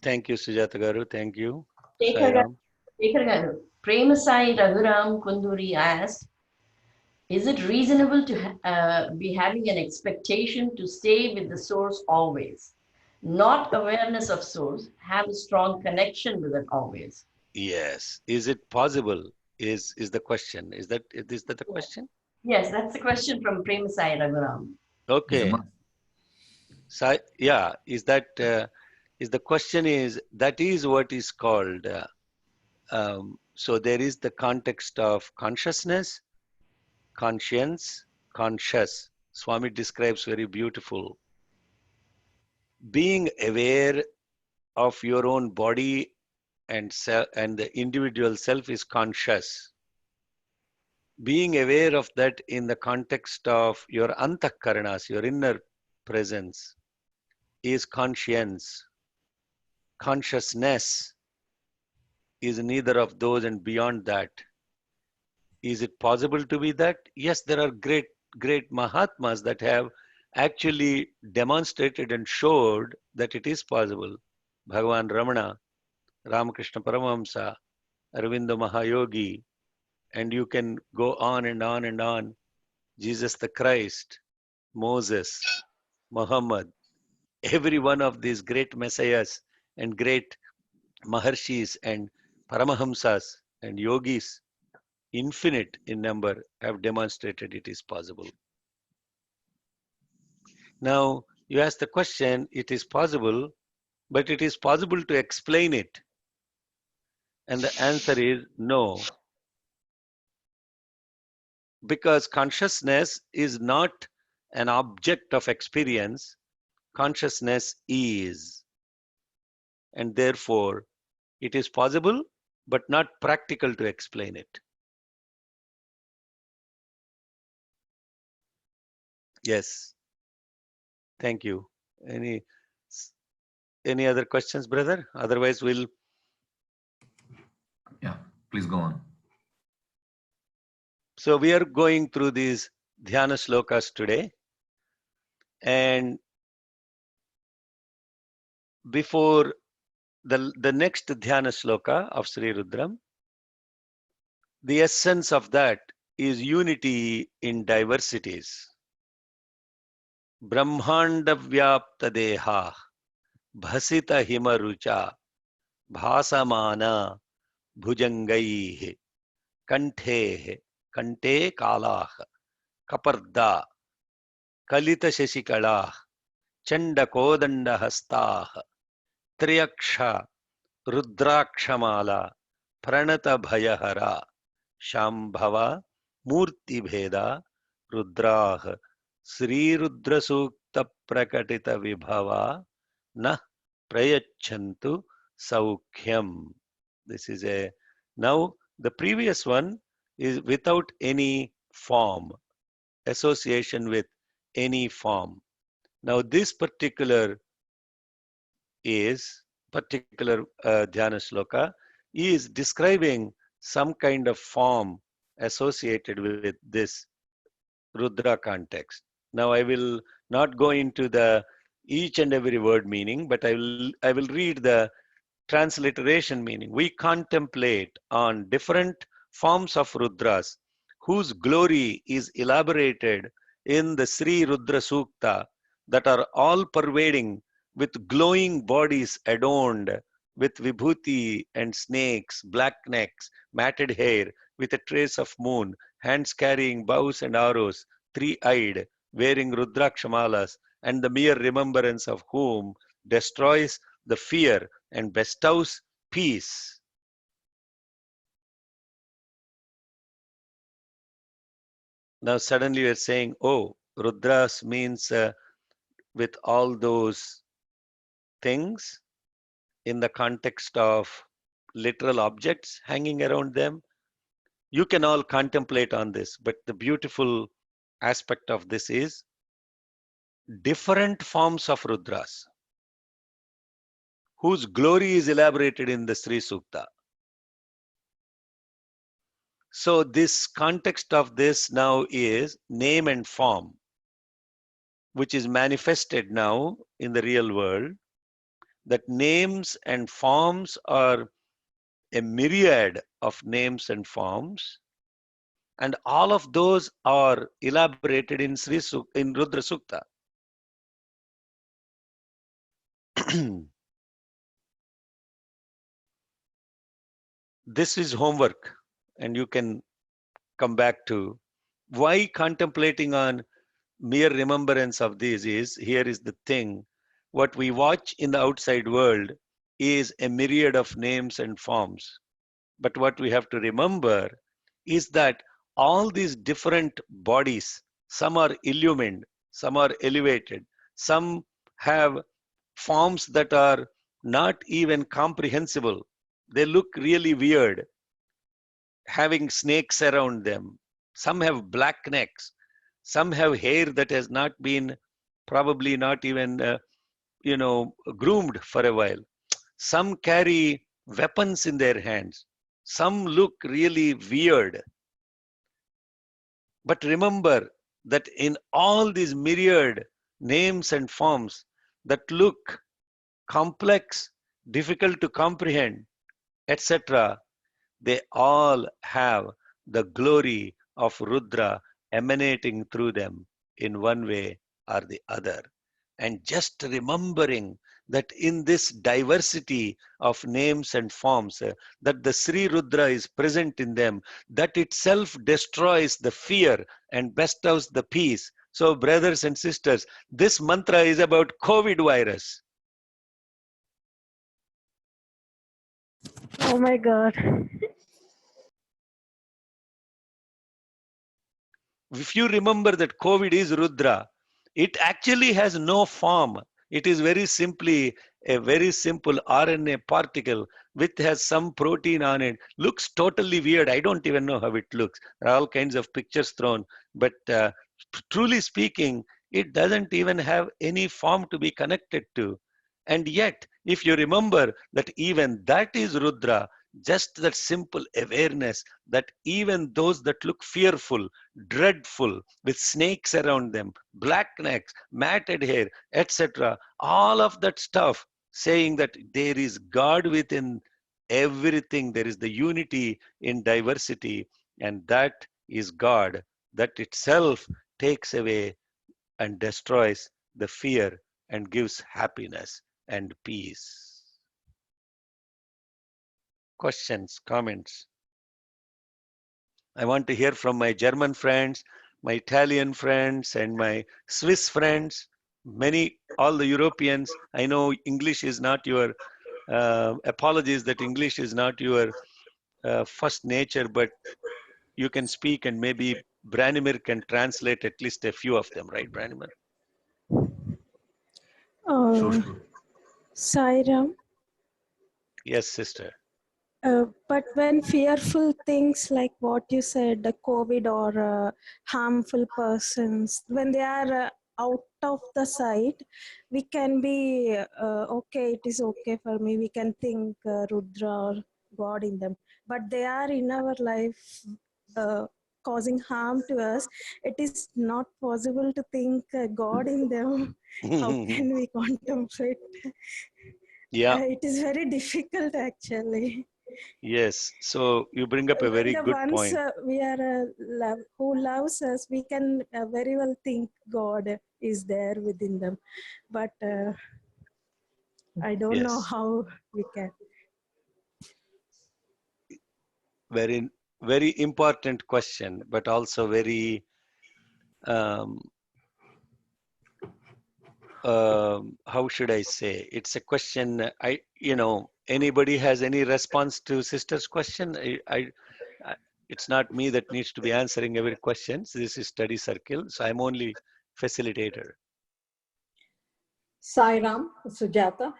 thank you, Sujata Garu. Thank you. Shekhar Sairam. Garu. Premasai Raghuram Kunduri asked, is it reasonable to be having an expectation to stay with the source always? Not awareness of source, have a strong connection with it always. Yes. Is it possible? Is the question. Is that the question? Yes, that's the question from Premasai Raghuram. Okay. Yeah, is that is the question is that is what is called so there is the context of consciousness, conscience, conscious. Swami describes very beautiful. Being aware of your own body and the individual self is conscious. Being aware of that in the context of your antakaranas, your inner presence, is conscience. Consciousness is neither of those, and beyond that. Is it possible to be that? Yes, there are great Mahatmas that have actually demonstrated and showed that it is possible. Bhagavan Ramana, Ramakrishna Paramahamsa, Aravinda Mahayogi, and you can go on and on and on. Jesus the Christ, Moses, Muhammad, every one of these great messiahs and great Maharshis and Paramahamsas and yogis, infinite in number, have demonstrated it is possible. Now, you ask the question, it is possible, but it is possible to explain it. And the answer is no. Because consciousness is not an object of experience, consciousness is. And therefore, it is possible, but not practical to explain it. Yes. Thank you. Any other questions, brother? Otherwise, we'll. Yeah, please go on. So we are going through these Dhyana Slokas today. And before the next Dhyana Sloka of Sri Rudram, the essence of that is unity in diversities. Brahmanda Vyapta Deha Bhasita Himarucha Bhasamana Bhujangaihi Kantehe Kante Kalah Kaparda Kalita Shashikalah Chanda Kodanda Hastah Triyaksha Rudrakshamala Pranata Bhayahara Shambhava Murti Bheda Rudrah Sri Rudra Sukta Prakatita Vibhava Na Prayachantu Saukhyam. This is now the previous one is without any form, association with any form. Now this particular is particular dhyana shloka is describing some kind of form associated with this Rudra context. Now I will not go into the each and every word meaning, but I will read the transliteration meaning. We contemplate on different forms of Rudras whose glory is elaborated in the Sri Rudra Sukta that are all pervading with glowing bodies adorned with vibhuti and snakes, black necks, matted hair with a trace of moon, hands carrying bows and arrows, three-eyed, wearing Rudrakshamalas, and the mere remembrance of whom destroys the fear and bestows peace. Now suddenly we are saying, oh, Rudras means with all those things in the context of literal objects hanging around them. You can all contemplate on this, but the beautiful aspect of this is different forms of Rudras whose glory is elaborated in the Sri Sukta. So this context of this now is name and form, which is manifested now in the real world, that names and forms are a myriad of names and forms, and all of those are elaborated in in Rudra Sukta. This is homework, and you can come back to why contemplating on mere remembrance of these is, here is the thing, what we watch in the outside world is a myriad of names and forms. But what we have to remember is that all these different bodies, some are illumined, some are elevated, some have forms that are not even comprehensible. They look really weird, having snakes around them. Some have black necks. Some have hair that has not been, probably not even, groomed for a while. Some carry weapons in their hands. Some look really weird. But remember that in all these myriad names and forms that look complex, difficult to comprehend, etc., they all have the glory of Rudra emanating through them in one way or the other. And just remembering that in this diversity of names and forms, that the Sri Rudra is present in them, that itself destroys the fear and bestows the peace. So brothers and sisters, this mantra is about COVID virus. Oh my God. If you remember that COVID is Rudra, it actually has no form. It is very simply a very simple RNA particle which has some protein on it. Looks totally weird. I don't even know how it looks. There are all kinds of pictures thrown. But truly speaking, it doesn't even have any form to be connected to. And yet, if you remember that even that is Rudra, just that simple awareness that even those that look fearful, dreadful, with snakes around them, black necks, matted hair, etc., all of that stuff, saying that there is God within everything, there is the unity in diversity, and that is God, that itself takes away and destroys the fear and gives happiness and peace. Questions, comments? I want to hear from my German friends, my Italian friends, and my Swiss friends. All the Europeans. I know English is not your, apologies that English is not your first nature, but you can speak, and maybe Branimir can translate at least a few of them, right, Branimir? Oh, Sairam. Yes, sister. But when fearful things like what you said, the COVID or harmful persons, when they are out of the sight, we can be okay, it is okay for me. We can think Rudra or God in them, but they are in our life causing harm to us. It is not possible to think God in them. How can we contemplate? Yeah. It is very difficult actually. Yes. So you bring up a When very the good ones point. we are who loves us, we can very well think God is there within them, but I don't know Yes. how we can. Very, very important question, but also very, um, how should I say? It's a question. Anybody has any response to sister's question? It's not me that needs to be answering every question. So this is study circle, so I'm only facilitator. Sairam, Sujata,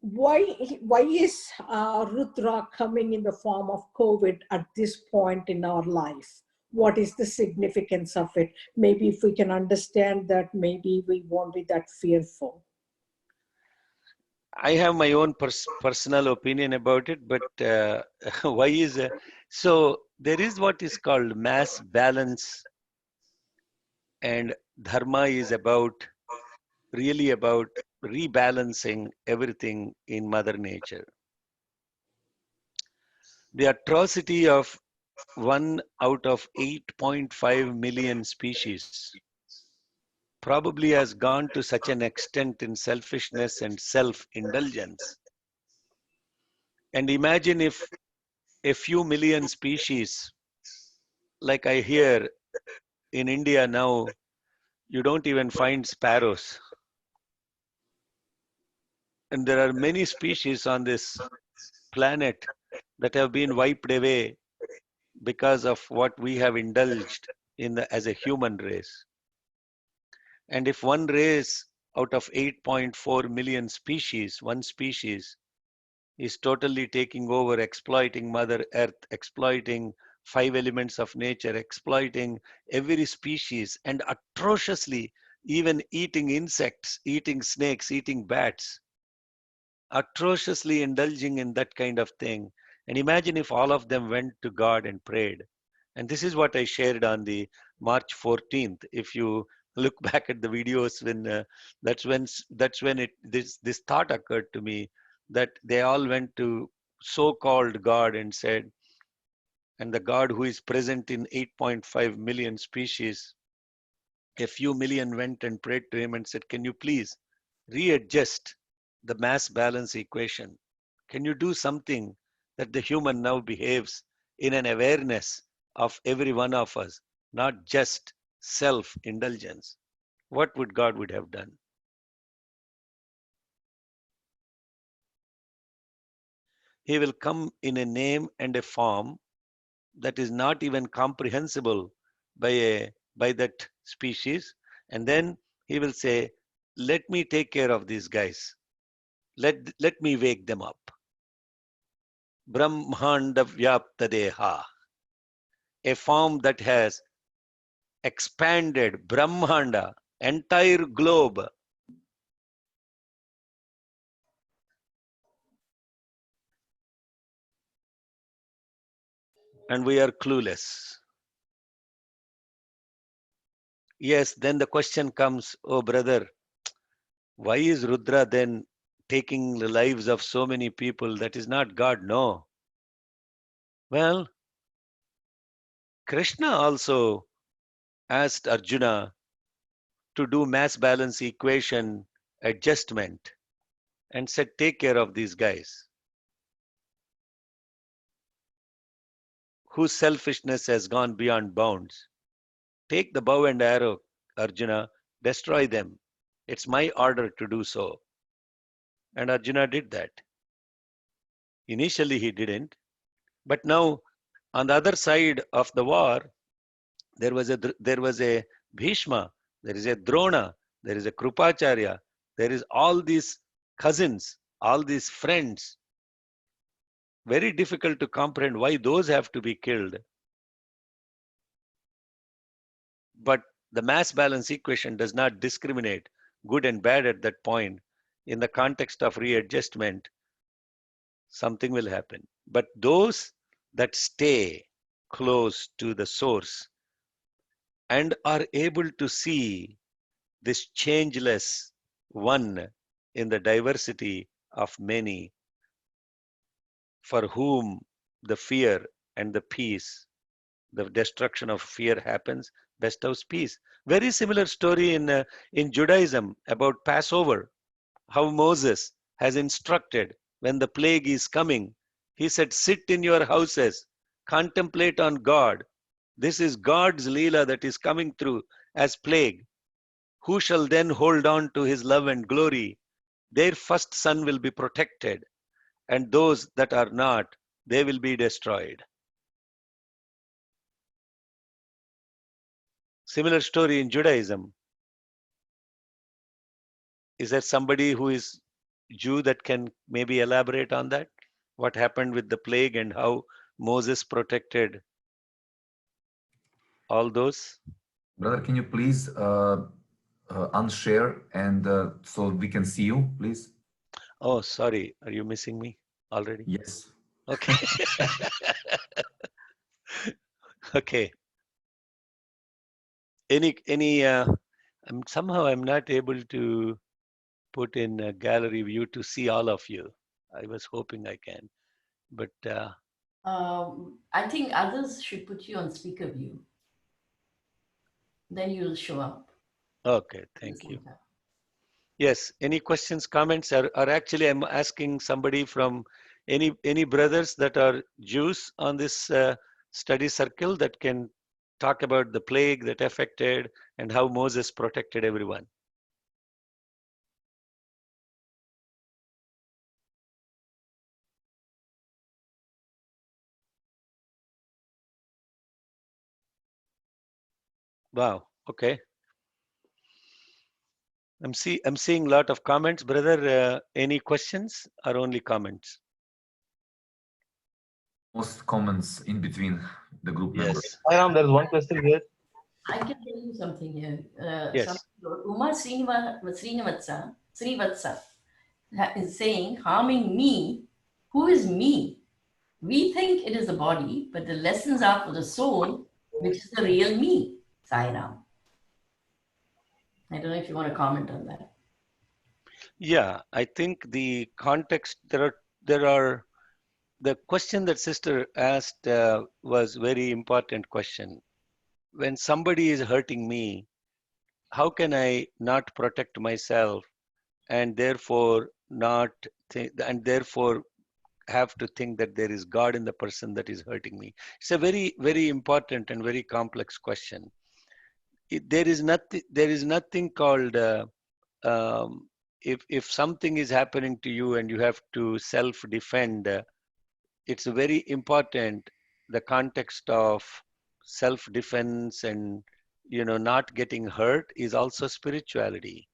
why is Rudra coming in the form of COVID at this point in our life? What is the significance of it? Maybe if we can understand that, maybe we won't be that fearful. I have my own personal opinion about it, but why is so there is what is called mass balance, and dharma is really about rebalancing everything in Mother Nature. The atrocity of 1 out of 8.5 million species probably has gone to such an extent in selfishness and self-indulgence. And imagine if a few million species, like I hear in India now, you don't even find sparrows. And there are many species on this planet that have been wiped away because of what we have indulged in as a human race. And if one race out of 8.4 million species, one species, is totally taking over, exploiting Mother Earth, exploiting 5 elements of nature, exploiting every species, and atrociously even eating insects, eating snakes, eating bats, atrociously indulging in that kind of thing. And imagine if all of them went to God and prayed. And this is what I shared on the March 14th. If you look back at the videos, that's when this thought occurred to me, that they all went to so-called God and said, and the God who is present in 8.5 million species, a few million went and prayed to him and said, can you please readjust the mass balance equation? Can you do something that the human now behaves in an awareness of every one of us, not just self-indulgence? What would God would have done? He will come in a name and a form that is not even comprehensible by that species, and then he will say, let me take care of these guys. Let me wake them up. Brahmanda Vyaptadeha, a form that has expanded Brahmanda, entire globe. And we are clueless. Yes, then the question comes, oh brother, why is Rudra then taking the lives of so many people? That is not God, no. Well, Krishna also asked Arjuna to do mass balance equation adjustment and said, take care of these guys whose selfishness has gone beyond bounds. Take the bow and arrow, Arjuna, destroy them. It's my order to do so. And Arjuna did that. Initially, he didn't. But now, on the other side of the war, there was a Bhishma, there is a Drona, there is a Krupacharya, there is all these cousins, all these friends. Very difficult to comprehend why those have to be killed. But the mass balance equation does not discriminate good and bad at that point. In the context of readjustment, something will happen. But those that stay close to the source and are able to see this changeless one in the diversity of many, for whom the fear and the peace, the destruction of fear happens, bestows peace. Very similar story in Judaism about Passover, how Moses has instructed when the plague is coming. He said, sit in your houses, contemplate on God. This is God's Leela that is coming through as plague. Who shall then hold on to his love and glory? Their first son will be protected, and those that are not, they will be destroyed. Similar story in Judaism. Is there somebody who is Jew that can maybe elaborate on that? What happened with the plague and how Moses protected all those? Brother, can you please unshare and so we can see you, please? Oh, sorry. Are you missing me already? Yes. Okay. Okay. Somehow I'm not able to put in a gallery view to see all of you. I was hoping I can, but I think others should put you on speaker view. Then you'll show up. okay, thank you. Yes, any questions, comments? Or actually I'm asking somebody from any brothers that are Jews on this study circle that can talk about the plague that affected and how Moses protected everyone. Wow, okay. I'm seeing a lot of comments. Brother, any questions or only comments? Most comments in between the group members. Sairam, there is one question here. I can tell you something here. Yes. Uma Srivatsa is saying, harming me. Who is me? We think it is the body, but the lessons are for the soul, which is the real me. Sairam. I don't know if you want to comment on that. Yeah, I think the context, there are the question that sister asked was very important question. When somebody is hurting me, how can I not protect myself and therefore have to think that there is God in the person that is hurting me? It's a very, very important and very complex question. There is nothing called if something is happening to you and you have to self-defend. It's very important, the context of self-defense and not getting hurt is also spirituality.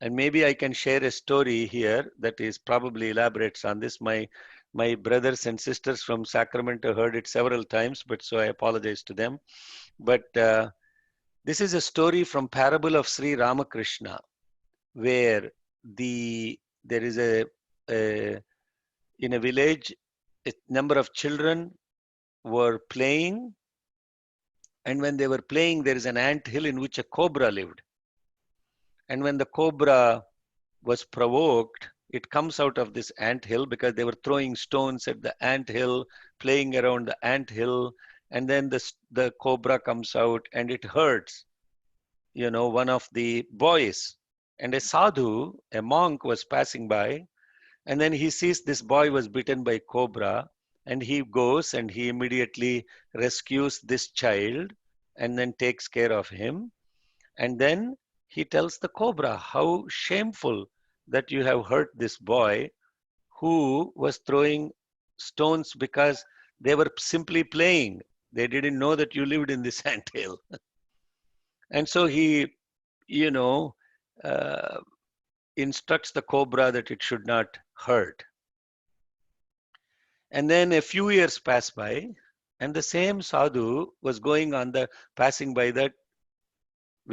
And maybe I can share a story here that is probably elaborates on this. My brothers and sisters from Sacramento heard it several times, but so I apologize to them. But this is a story from Parable of Sri Ramakrishna, where there is in a village, a number of children were playing, and when they were playing, there is an ant hill in which a cobra lived. And when the cobra was provoked, it comes out of this ant hill because they were throwing stones at the ant hill, playing around the ant hill, and then the cobra comes out and it hurts, one of the boys. And a sadhu, a monk, was passing by, and then he sees this boy was bitten by cobra, and he goes and he immediately rescues this child and then takes care of him. And then he tells the cobra, how shameful that you have hurt this boy who was throwing stones because they were simply playing. They didn't know that you lived in this anthill. And so he, instructs the cobra that it should not hurt. And then a few years pass by, and the same sadhu was passing by that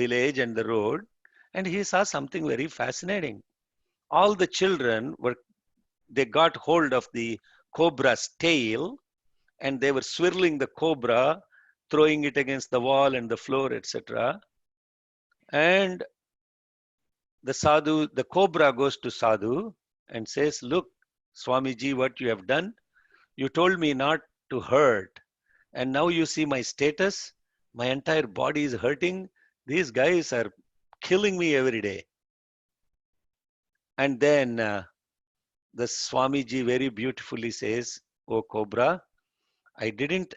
village and the road, and he saw something very fascinating. All the children they got hold of the cobra's tail, and they were swirling the cobra, throwing it against the wall and the floor, etc. And the cobra goes to Sadhu and says, "Look, Swamiji, what you have done. You told me not to hurt. And now you see my status. My entire body is hurting. These guys are killing me every day." And then the Swamiji very beautifully says, "Oh cobra, I didn't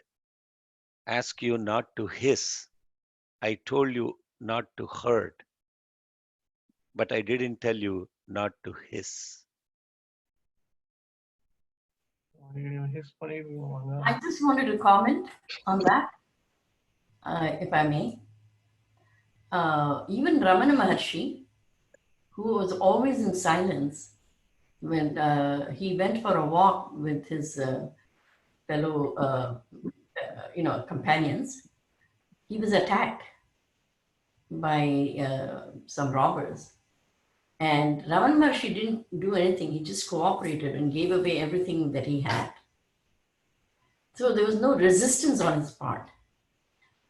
ask you not to hiss. I told you not to hurt. But I didn't tell you not to hiss." I just wanted to comment on that, if I may. Even Ramana Maharshi, who was always in silence, when he went for a walk with his fellow, companions, he was attacked by some robbers. And Ramana Maharshi didn't do anything. He just cooperated and gave away everything that he had. So there was no resistance on his part.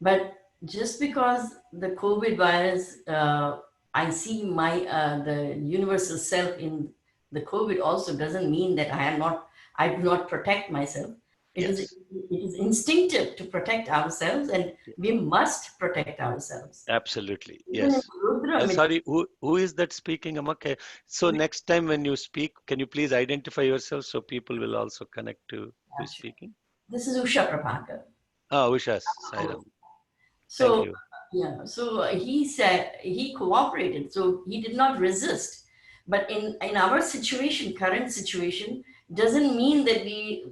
But just because the COVID virus, I see the universal self in the COVID also doesn't mean that I do not protect myself. It is instinctive to protect ourselves, and we must protect ourselves. Absolutely, Even yes. in Rudra Sorry, who is that speaking, Amaka? So next time when you speak, can you please identify yourself so people will also connect to who is speaking? This is Usha Prabhakar. Usha, Sairam. So, Thank you. yeah, so he said he cooperated, so he did not resist. But in our situation, current situation, doesn't mean that we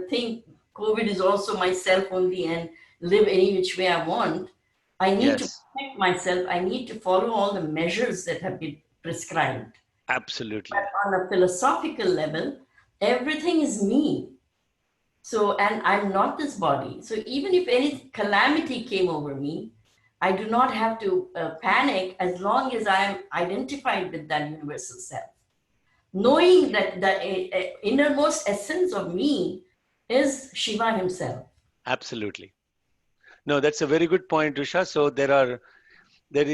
think COVID is also myself only and live any which way I want. I need to protect myself. I need to follow all the measures that have been prescribed. Absolutely. But on a philosophical level, everything is me. So, and I'm not this body. So even if any calamity came over me, I do not have to panic as long as I am identified with that universal self. Knowing that the innermost essence of me is Shiva himself. Absolutely. No, that's a very good point, Usha. So there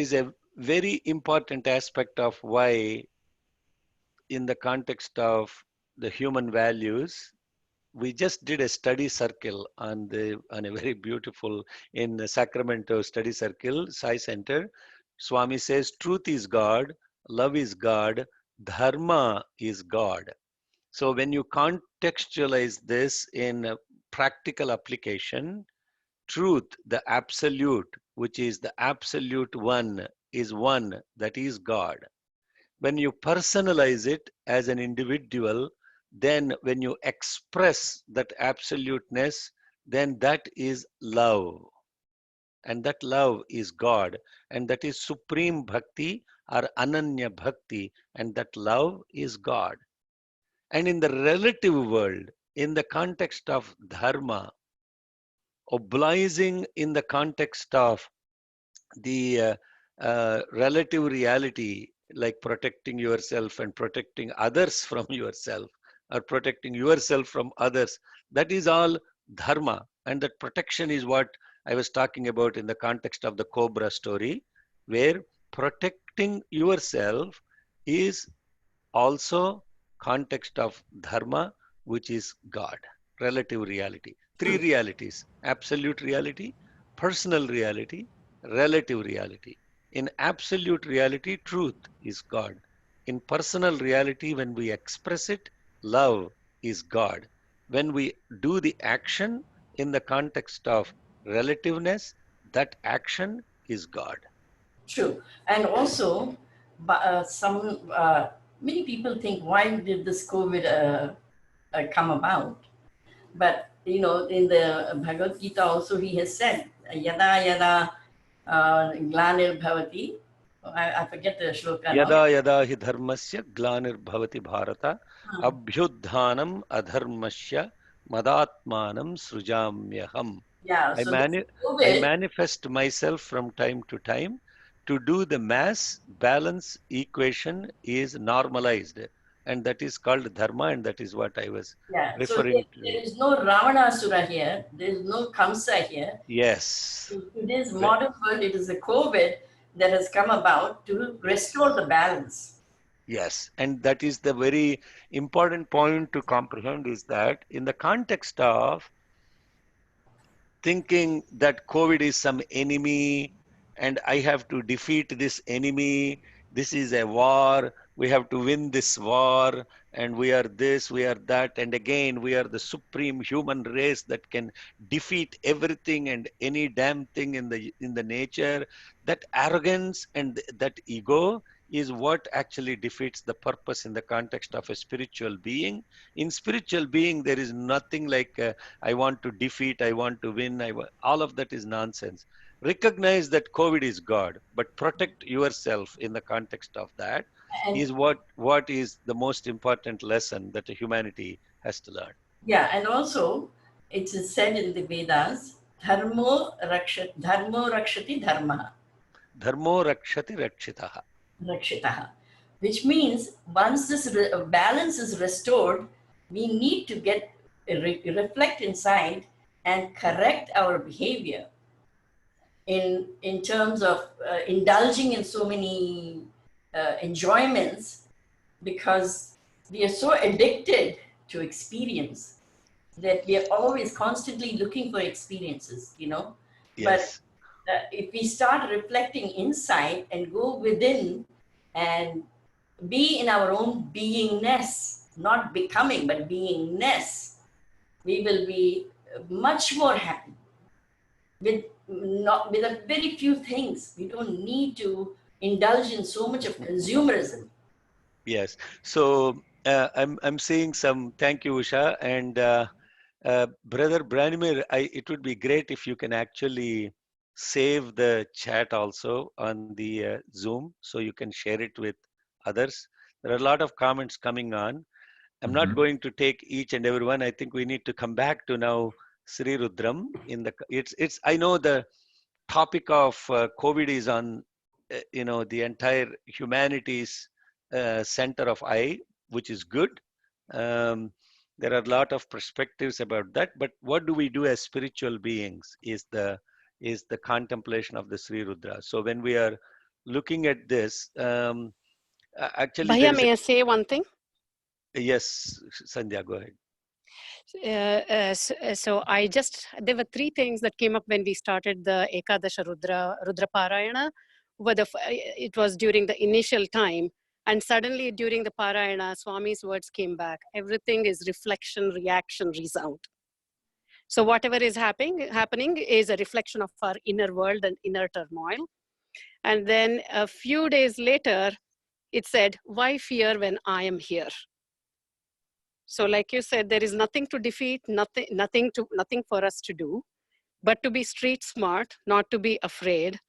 is a very important aspect of why, in the context of the human values, we just did a study circle on a very beautiful in the Sacramento study circle, Sai Center. Swami says, truth is God, love is God, dharma is God. So when you contextualize this in a practical application, truth, the absolute, which is the absolute one, is one, that is God. When you personalize it as an individual, then when you express that absoluteness, then that is love. And that love is God. And that is supreme bhakti or ananya bhakti. And that love is God. And in the relative world, in the context of dharma, obliging in the context of the relative reality, like protecting yourself and protecting others from yourself, or protecting yourself from others, that is all dharma. And that protection is what I was talking about in the context of the cobra story, where protecting yourself is also context of dharma, which is God, relative reality. Three realities: absolute reality, personal reality, relative reality. In absolute reality, truth is God. In personal reality, when we express it, love is God. When we do the action in the context of relativeness, that action is God. True. And also, many people think, why did this COVID come about? But, in the Bhagavad Gita also, he has said, yada yada glanir bhavati. I forget the shloka Yada now. yada hi dharmasya glanir bhavati bharata abhyudhanam adharmasya madatmanam srujamyaham. Yeah, I so this I COVID, manifest myself from time to time to do the mass balance equation is normalized, and that is called dharma, and that is what I was Yeah. So referring there to. is no Ravanasura here. There is no Kamsa here. Yes. In today's modern world, it is the COVID that has come about to restore the balance. Yes, and that is the very important point to comprehend, is that in the context of thinking that COVID is some enemy and I have to defeat this enemy, this is a war, we have to win this war, and we are this, we are that, and again, we are the supreme human race that can defeat everything and any damn thing in the nature. That arrogance and that ego is what actually defeats the purpose in the context of a spiritual being. In spiritual being, there is nothing like I want to defeat, I want to win, all of that is nonsense. Recognize that COVID is God, but protect yourself in the context of that And is what is the most important lesson that humanity has to learn. yeah, and also it is said in the Vedas, dharmo rakshati dharma. Dharmo rakshati rakshitaha. Rakshitaha, which means once this balance is restored, we need to get reflect inside and correct our behavior in terms of indulging in so many enjoyments, because we are so addicted to experience that we are always constantly looking for experiences, you know. Yes. But if we start reflecting inside and go within and be in our own beingness, not becoming, but beingness, we will be much more happy with a very few things. We don't need to indulge in so much of consumerism. Yes. So I'm seeing some. Thank you, Usha, and Brother Branimir. It would be great if you can actually save the chat also on the Zoom, so you can share it with others. There are a lot of comments coming on. I'm not going to take each and every one. I think we need to come back to now Sri Rudram. It's. I know the topic of COVID is on, the entire humanity's center of eye, which is good. There are a lot of perspectives about that, but what do we do as spiritual beings is the contemplation of the Sri Rudra. So when we are looking at this, actually there Bhaiya, is may I say one thing? Yes, Sandhya, go ahead. So there were three things that came up when we started the Ekadasha Rudra Parayana. It was during the initial time, and suddenly during the Parayana, Swami's words came back. Everything is reflection, reaction, resound. So whatever is happening is a reflection of our inner world and inner turmoil. And then a few days later, it said, "Why fear when I am here?" So like you said, there is nothing to defeat, nothing for us to do, but to be street smart, not to be afraid.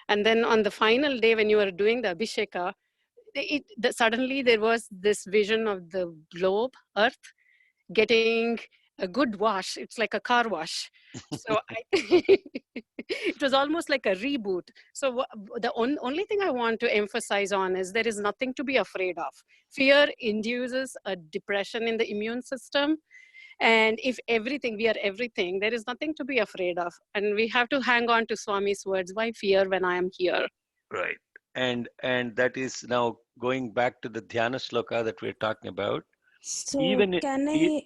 And then on the final day, when you were doing the Abhisheka, suddenly there was this vision of the globe, Earth, getting a good wash. It's like a car wash. So it was almost like a reboot. So the only thing I want to emphasize on is there is nothing to be afraid of. Fear induces a depression in the immune system. And if we are everything, there is nothing to be afraid of. And we have to hang on to Swami's words, "Why fear when I am here?" Right. And that is now going back to the Dhyana Sloka that we're talking about. So Even can I?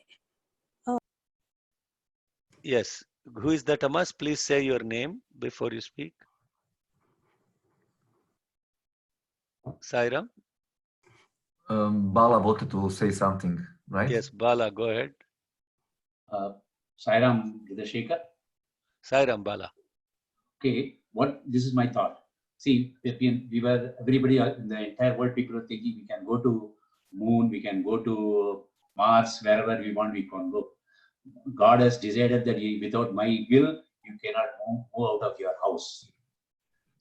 Yes. Who is that, Amas? Please say your name before you speak. Sairam? Bala wanted to say something, right? Yes, Bala, go ahead. Sairam Ridhashekar. Sairam, Bala. Okay, this is my thought. See, everybody in the entire world, people are thinking we can go to moon, we can go to Mars, wherever we want, we can go. God has decided that without my will, you cannot move out of your house.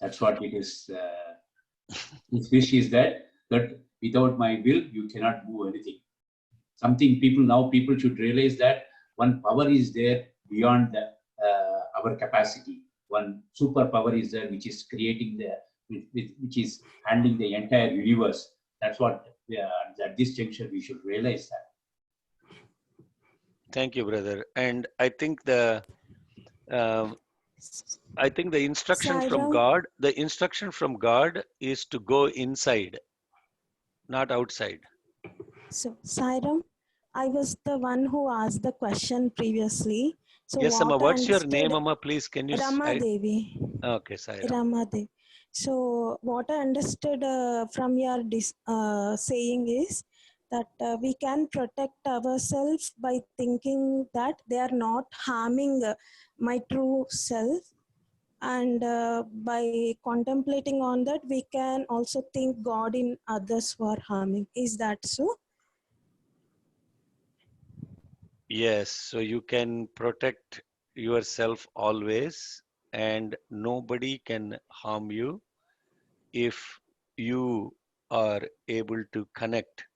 That's what it is. His wish is that without my will, you cannot move anything. People should realize that one power is there beyond our capacity. One superpower is there, which is creating the which is handling the entire universe. That's what at this juncture we should realize that. Thank you, brother. And I think the instruction from Sairam, God is to go inside, not outside. so Sairam, I was the one who asked the question previously. So Yes, Amma. what I What's your understood, name, Amma? Please, can you? Rama Devi. Okay, Sairam. Rama Devi. So what I understood from your saying is that we can protect ourselves by thinking that they are not harming my true self, and by contemplating on that we can also think God in others who are harming. Is that so? Yes, so you can protect yourself always, and nobody can harm you if you are able to connect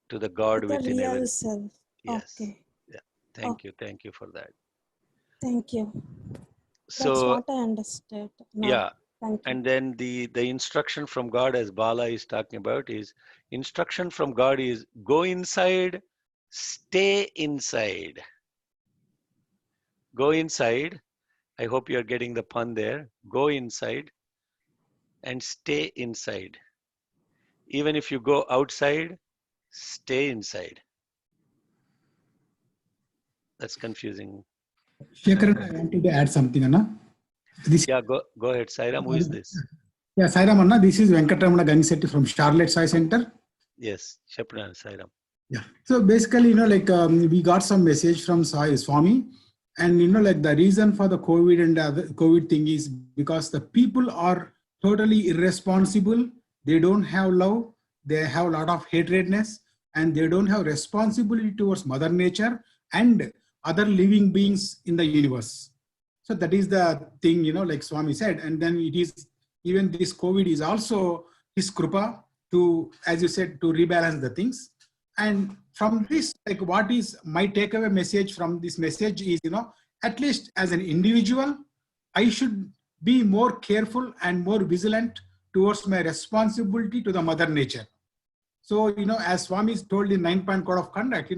to the God With the within real every. self. Yes. Okay. Yeah. Oh, Thank you for that. thank you. That's So what I understood now. yeah, Thank you. and then the instruction from God, as Bala is talking about, is instruction from God is go inside, stay inside. Go inside. I hope you're getting the pun there. Go inside and stay inside. Even if you go outside, stay inside. That's confusing. Shekaran, I wanted to add something, Anna. This, Yeah, go ahead, Sairam. Who is this? yeah, Sairam Anna, this is Venkatramana Ganisetti from Charlotte Sai Center. Yes, Shapna Sairam. Yeah. So basically, we got some message from Sai Swami, and the reason for the COVID and the COVID thing is because the people are totally irresponsible. They don't have love. They have a lot of hatredness, and they don't have responsibility towards Mother Nature and other living beings in the universe. So that is the thing, like Swami said. And then it is, even this COVID is also his krupa to, as you said, to rebalance the things. And from this, what is my takeaway message from this message is, at least as an individual, I should be more careful and more vigilant towards my responsibility to the Mother Nature. So, as Swami is told in 9-point code of conduct,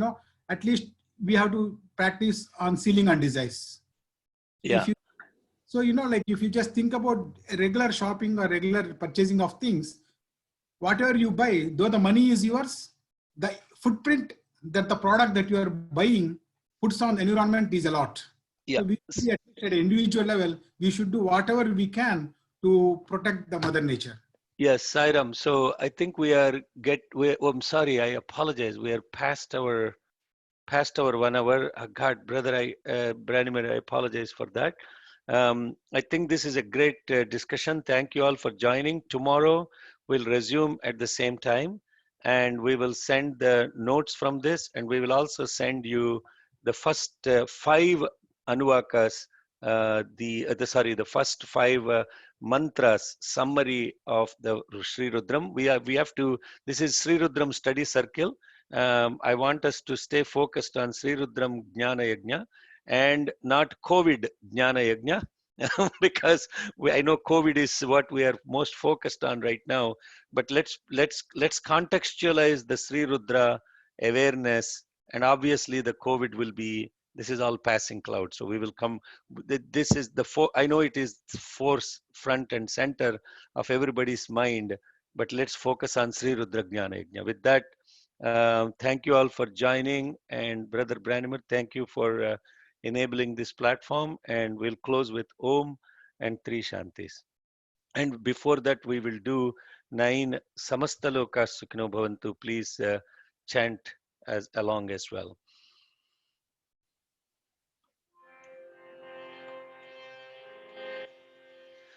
at least we have to practice on sealing and desires. Yeah. If you just think about regular shopping or regular purchasing of things, whatever you buy, though the money is yours, the footprint that the product that you are buying puts on the environment is a lot. Yeah. So at an individual level, we should do whatever we can to protect the Mother Nature. Yes, Sairam. So I think I'm sorry, I apologize. We are past our 1 hour. God, brother, Branimir, I apologize for that. I think this is a great discussion. Thank you all for joining. Tomorrow we'll resume at the same time, and we will send the notes from this, and we will also send you the first 5 anuvakas, the first 5 mantras summary of the Sri Rudram. This is Sri Rudram study circle. I want us to stay focused on Sri Rudram Jnana Yajna and not COVID Jnana Yajna, because I know COVID is what we are most focused on right now. But let's contextualize the Sri Rudra awareness, and obviously the COVID will be. This is all passing cloud, so we will come. This is I know it is force front and center of everybody's mind, but let's focus on Sri Rudra Jnana Yajna. With that, thank you all for joining, and Brother Branimir, thank you for enabling this platform, and we'll close with Om and 3 Shantis. And before that, we will do 9 Samasta Loka Sukhino Bhavantu. Please chant along as well.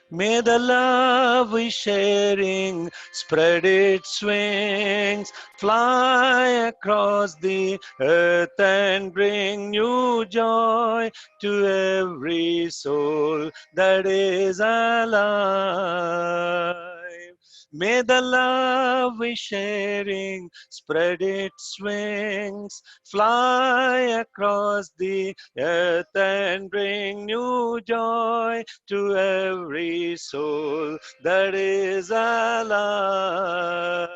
May the love we sharing spread its wings, fly across the earth and bring new joy to every soul that is alive. May the love we sharing spread its wings, fly across the earth and bring new joy to every soul that is alive.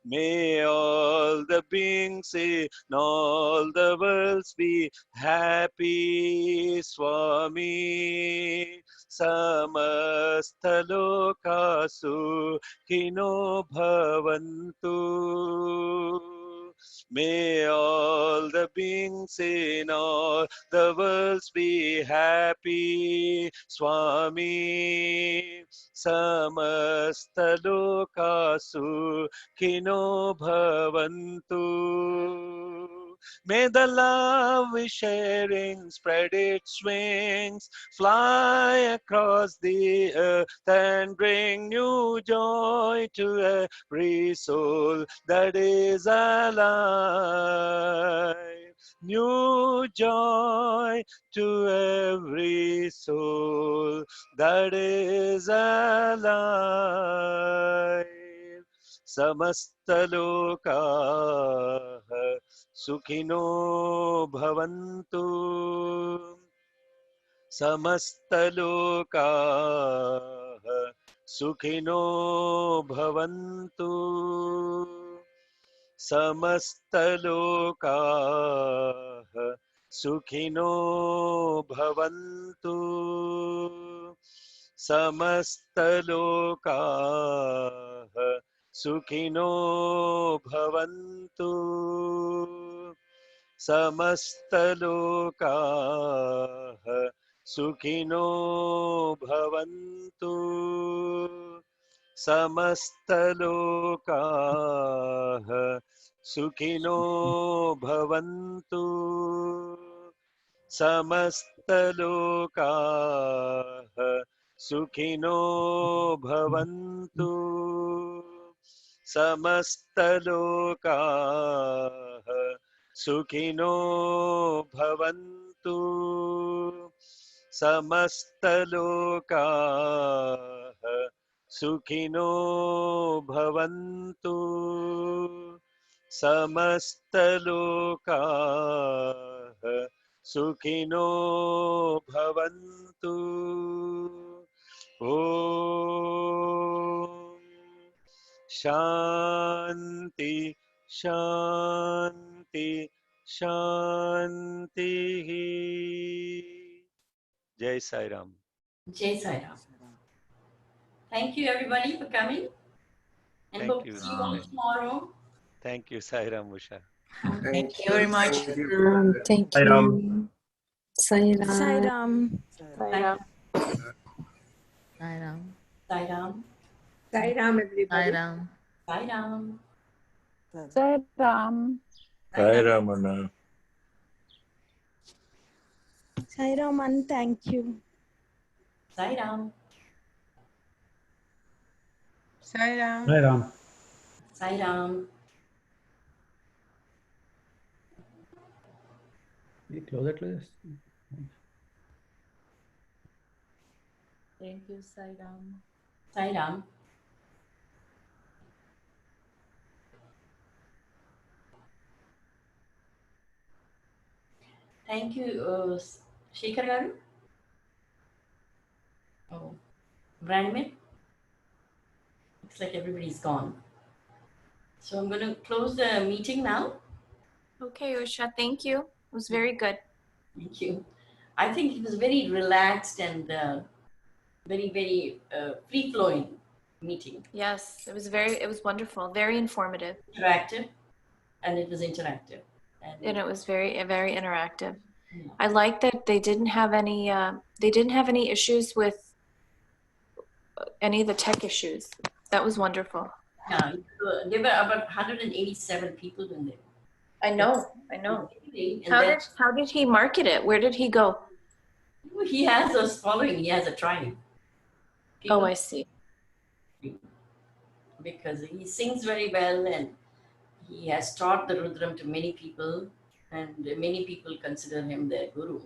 May all the beings in all the worlds be happy, Swami. Samasta lokasu kino bhavantu. May all the beings in all the worlds be happy, Swami. Samasta lokasu kino bhavantu. May the love we sharing spread its wings, fly across the earth and bring new joy to every soul that is alive. New joy to every soul that is alive. Samastalokaha Sukhino bhavantu. Samastalokaha Sukhino bhavantu. Samastalokaha Sukhino bhavantu. Samastalokaha Sukhino bhavantu. Samastalokaha Sukhino bhavantu. Samastalokaha Sukhino bhavantu. Samastalokaha Sukhino bhavantu. Samastalokaha Sukhino bhavantu. Samastalokaha Sukhino bhavantu. Samastalokaha Sukhino bhavantu. Om Shanti Shanti Shanti. Jai Sai Ram. Jai Sai Ram. Thank you everybody for coming. And Thank hope to you. see you all tomorrow. Thank you, Sai Ram Usha. Thank you very much. Thank Sai Ram. you. Sai Ram. Sai Ram. Sai Ram. Sai Ram. Sai Ram, everybody. Sai Ram. Sai Ram. Sai Ram. Sai Ramana. Sai Ram, and thank you. Sai Ram. Sai Ram. Sai Ram. Sai Ram. You close it like this. Thank you, Sai Ram. Sai Ram. Thank you, Shekhar Garu. Oh, Branimir. Looks like everybody's gone. So I'm going to close the meeting now. Okay, Usha, thank you. It was very good. Thank you. I think it was very relaxed and very, very free-flowing meeting. Yes, it was wonderful, very informative. Interactive, and it was interactive. And it was very interactive. Yeah. I like that they didn't have any issues with any of the tech issues. That was wonderful. Yeah, there were about 187 people in there. I know. How did he market it? Where did he go? He has a following. He has a tribe. Oh, I see. Because he sings very well and he has taught the Rudram to many people, and many people consider him their guru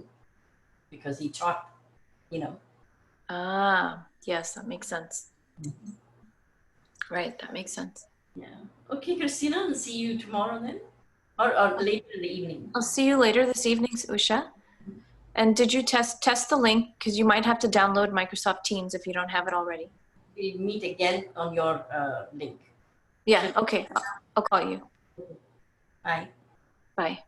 because he taught, Ah, yes, that makes sense. Right, that makes sense. Yeah. Okay, Christina, I'll see you tomorrow then, or later in the evening. I'll see you later this evening, Usha. And did you test the link? Because you might have to download Microsoft Teams if you don't have it already. We'll meet again on your link. Yeah, okay. I'll call you. Bye. Bye.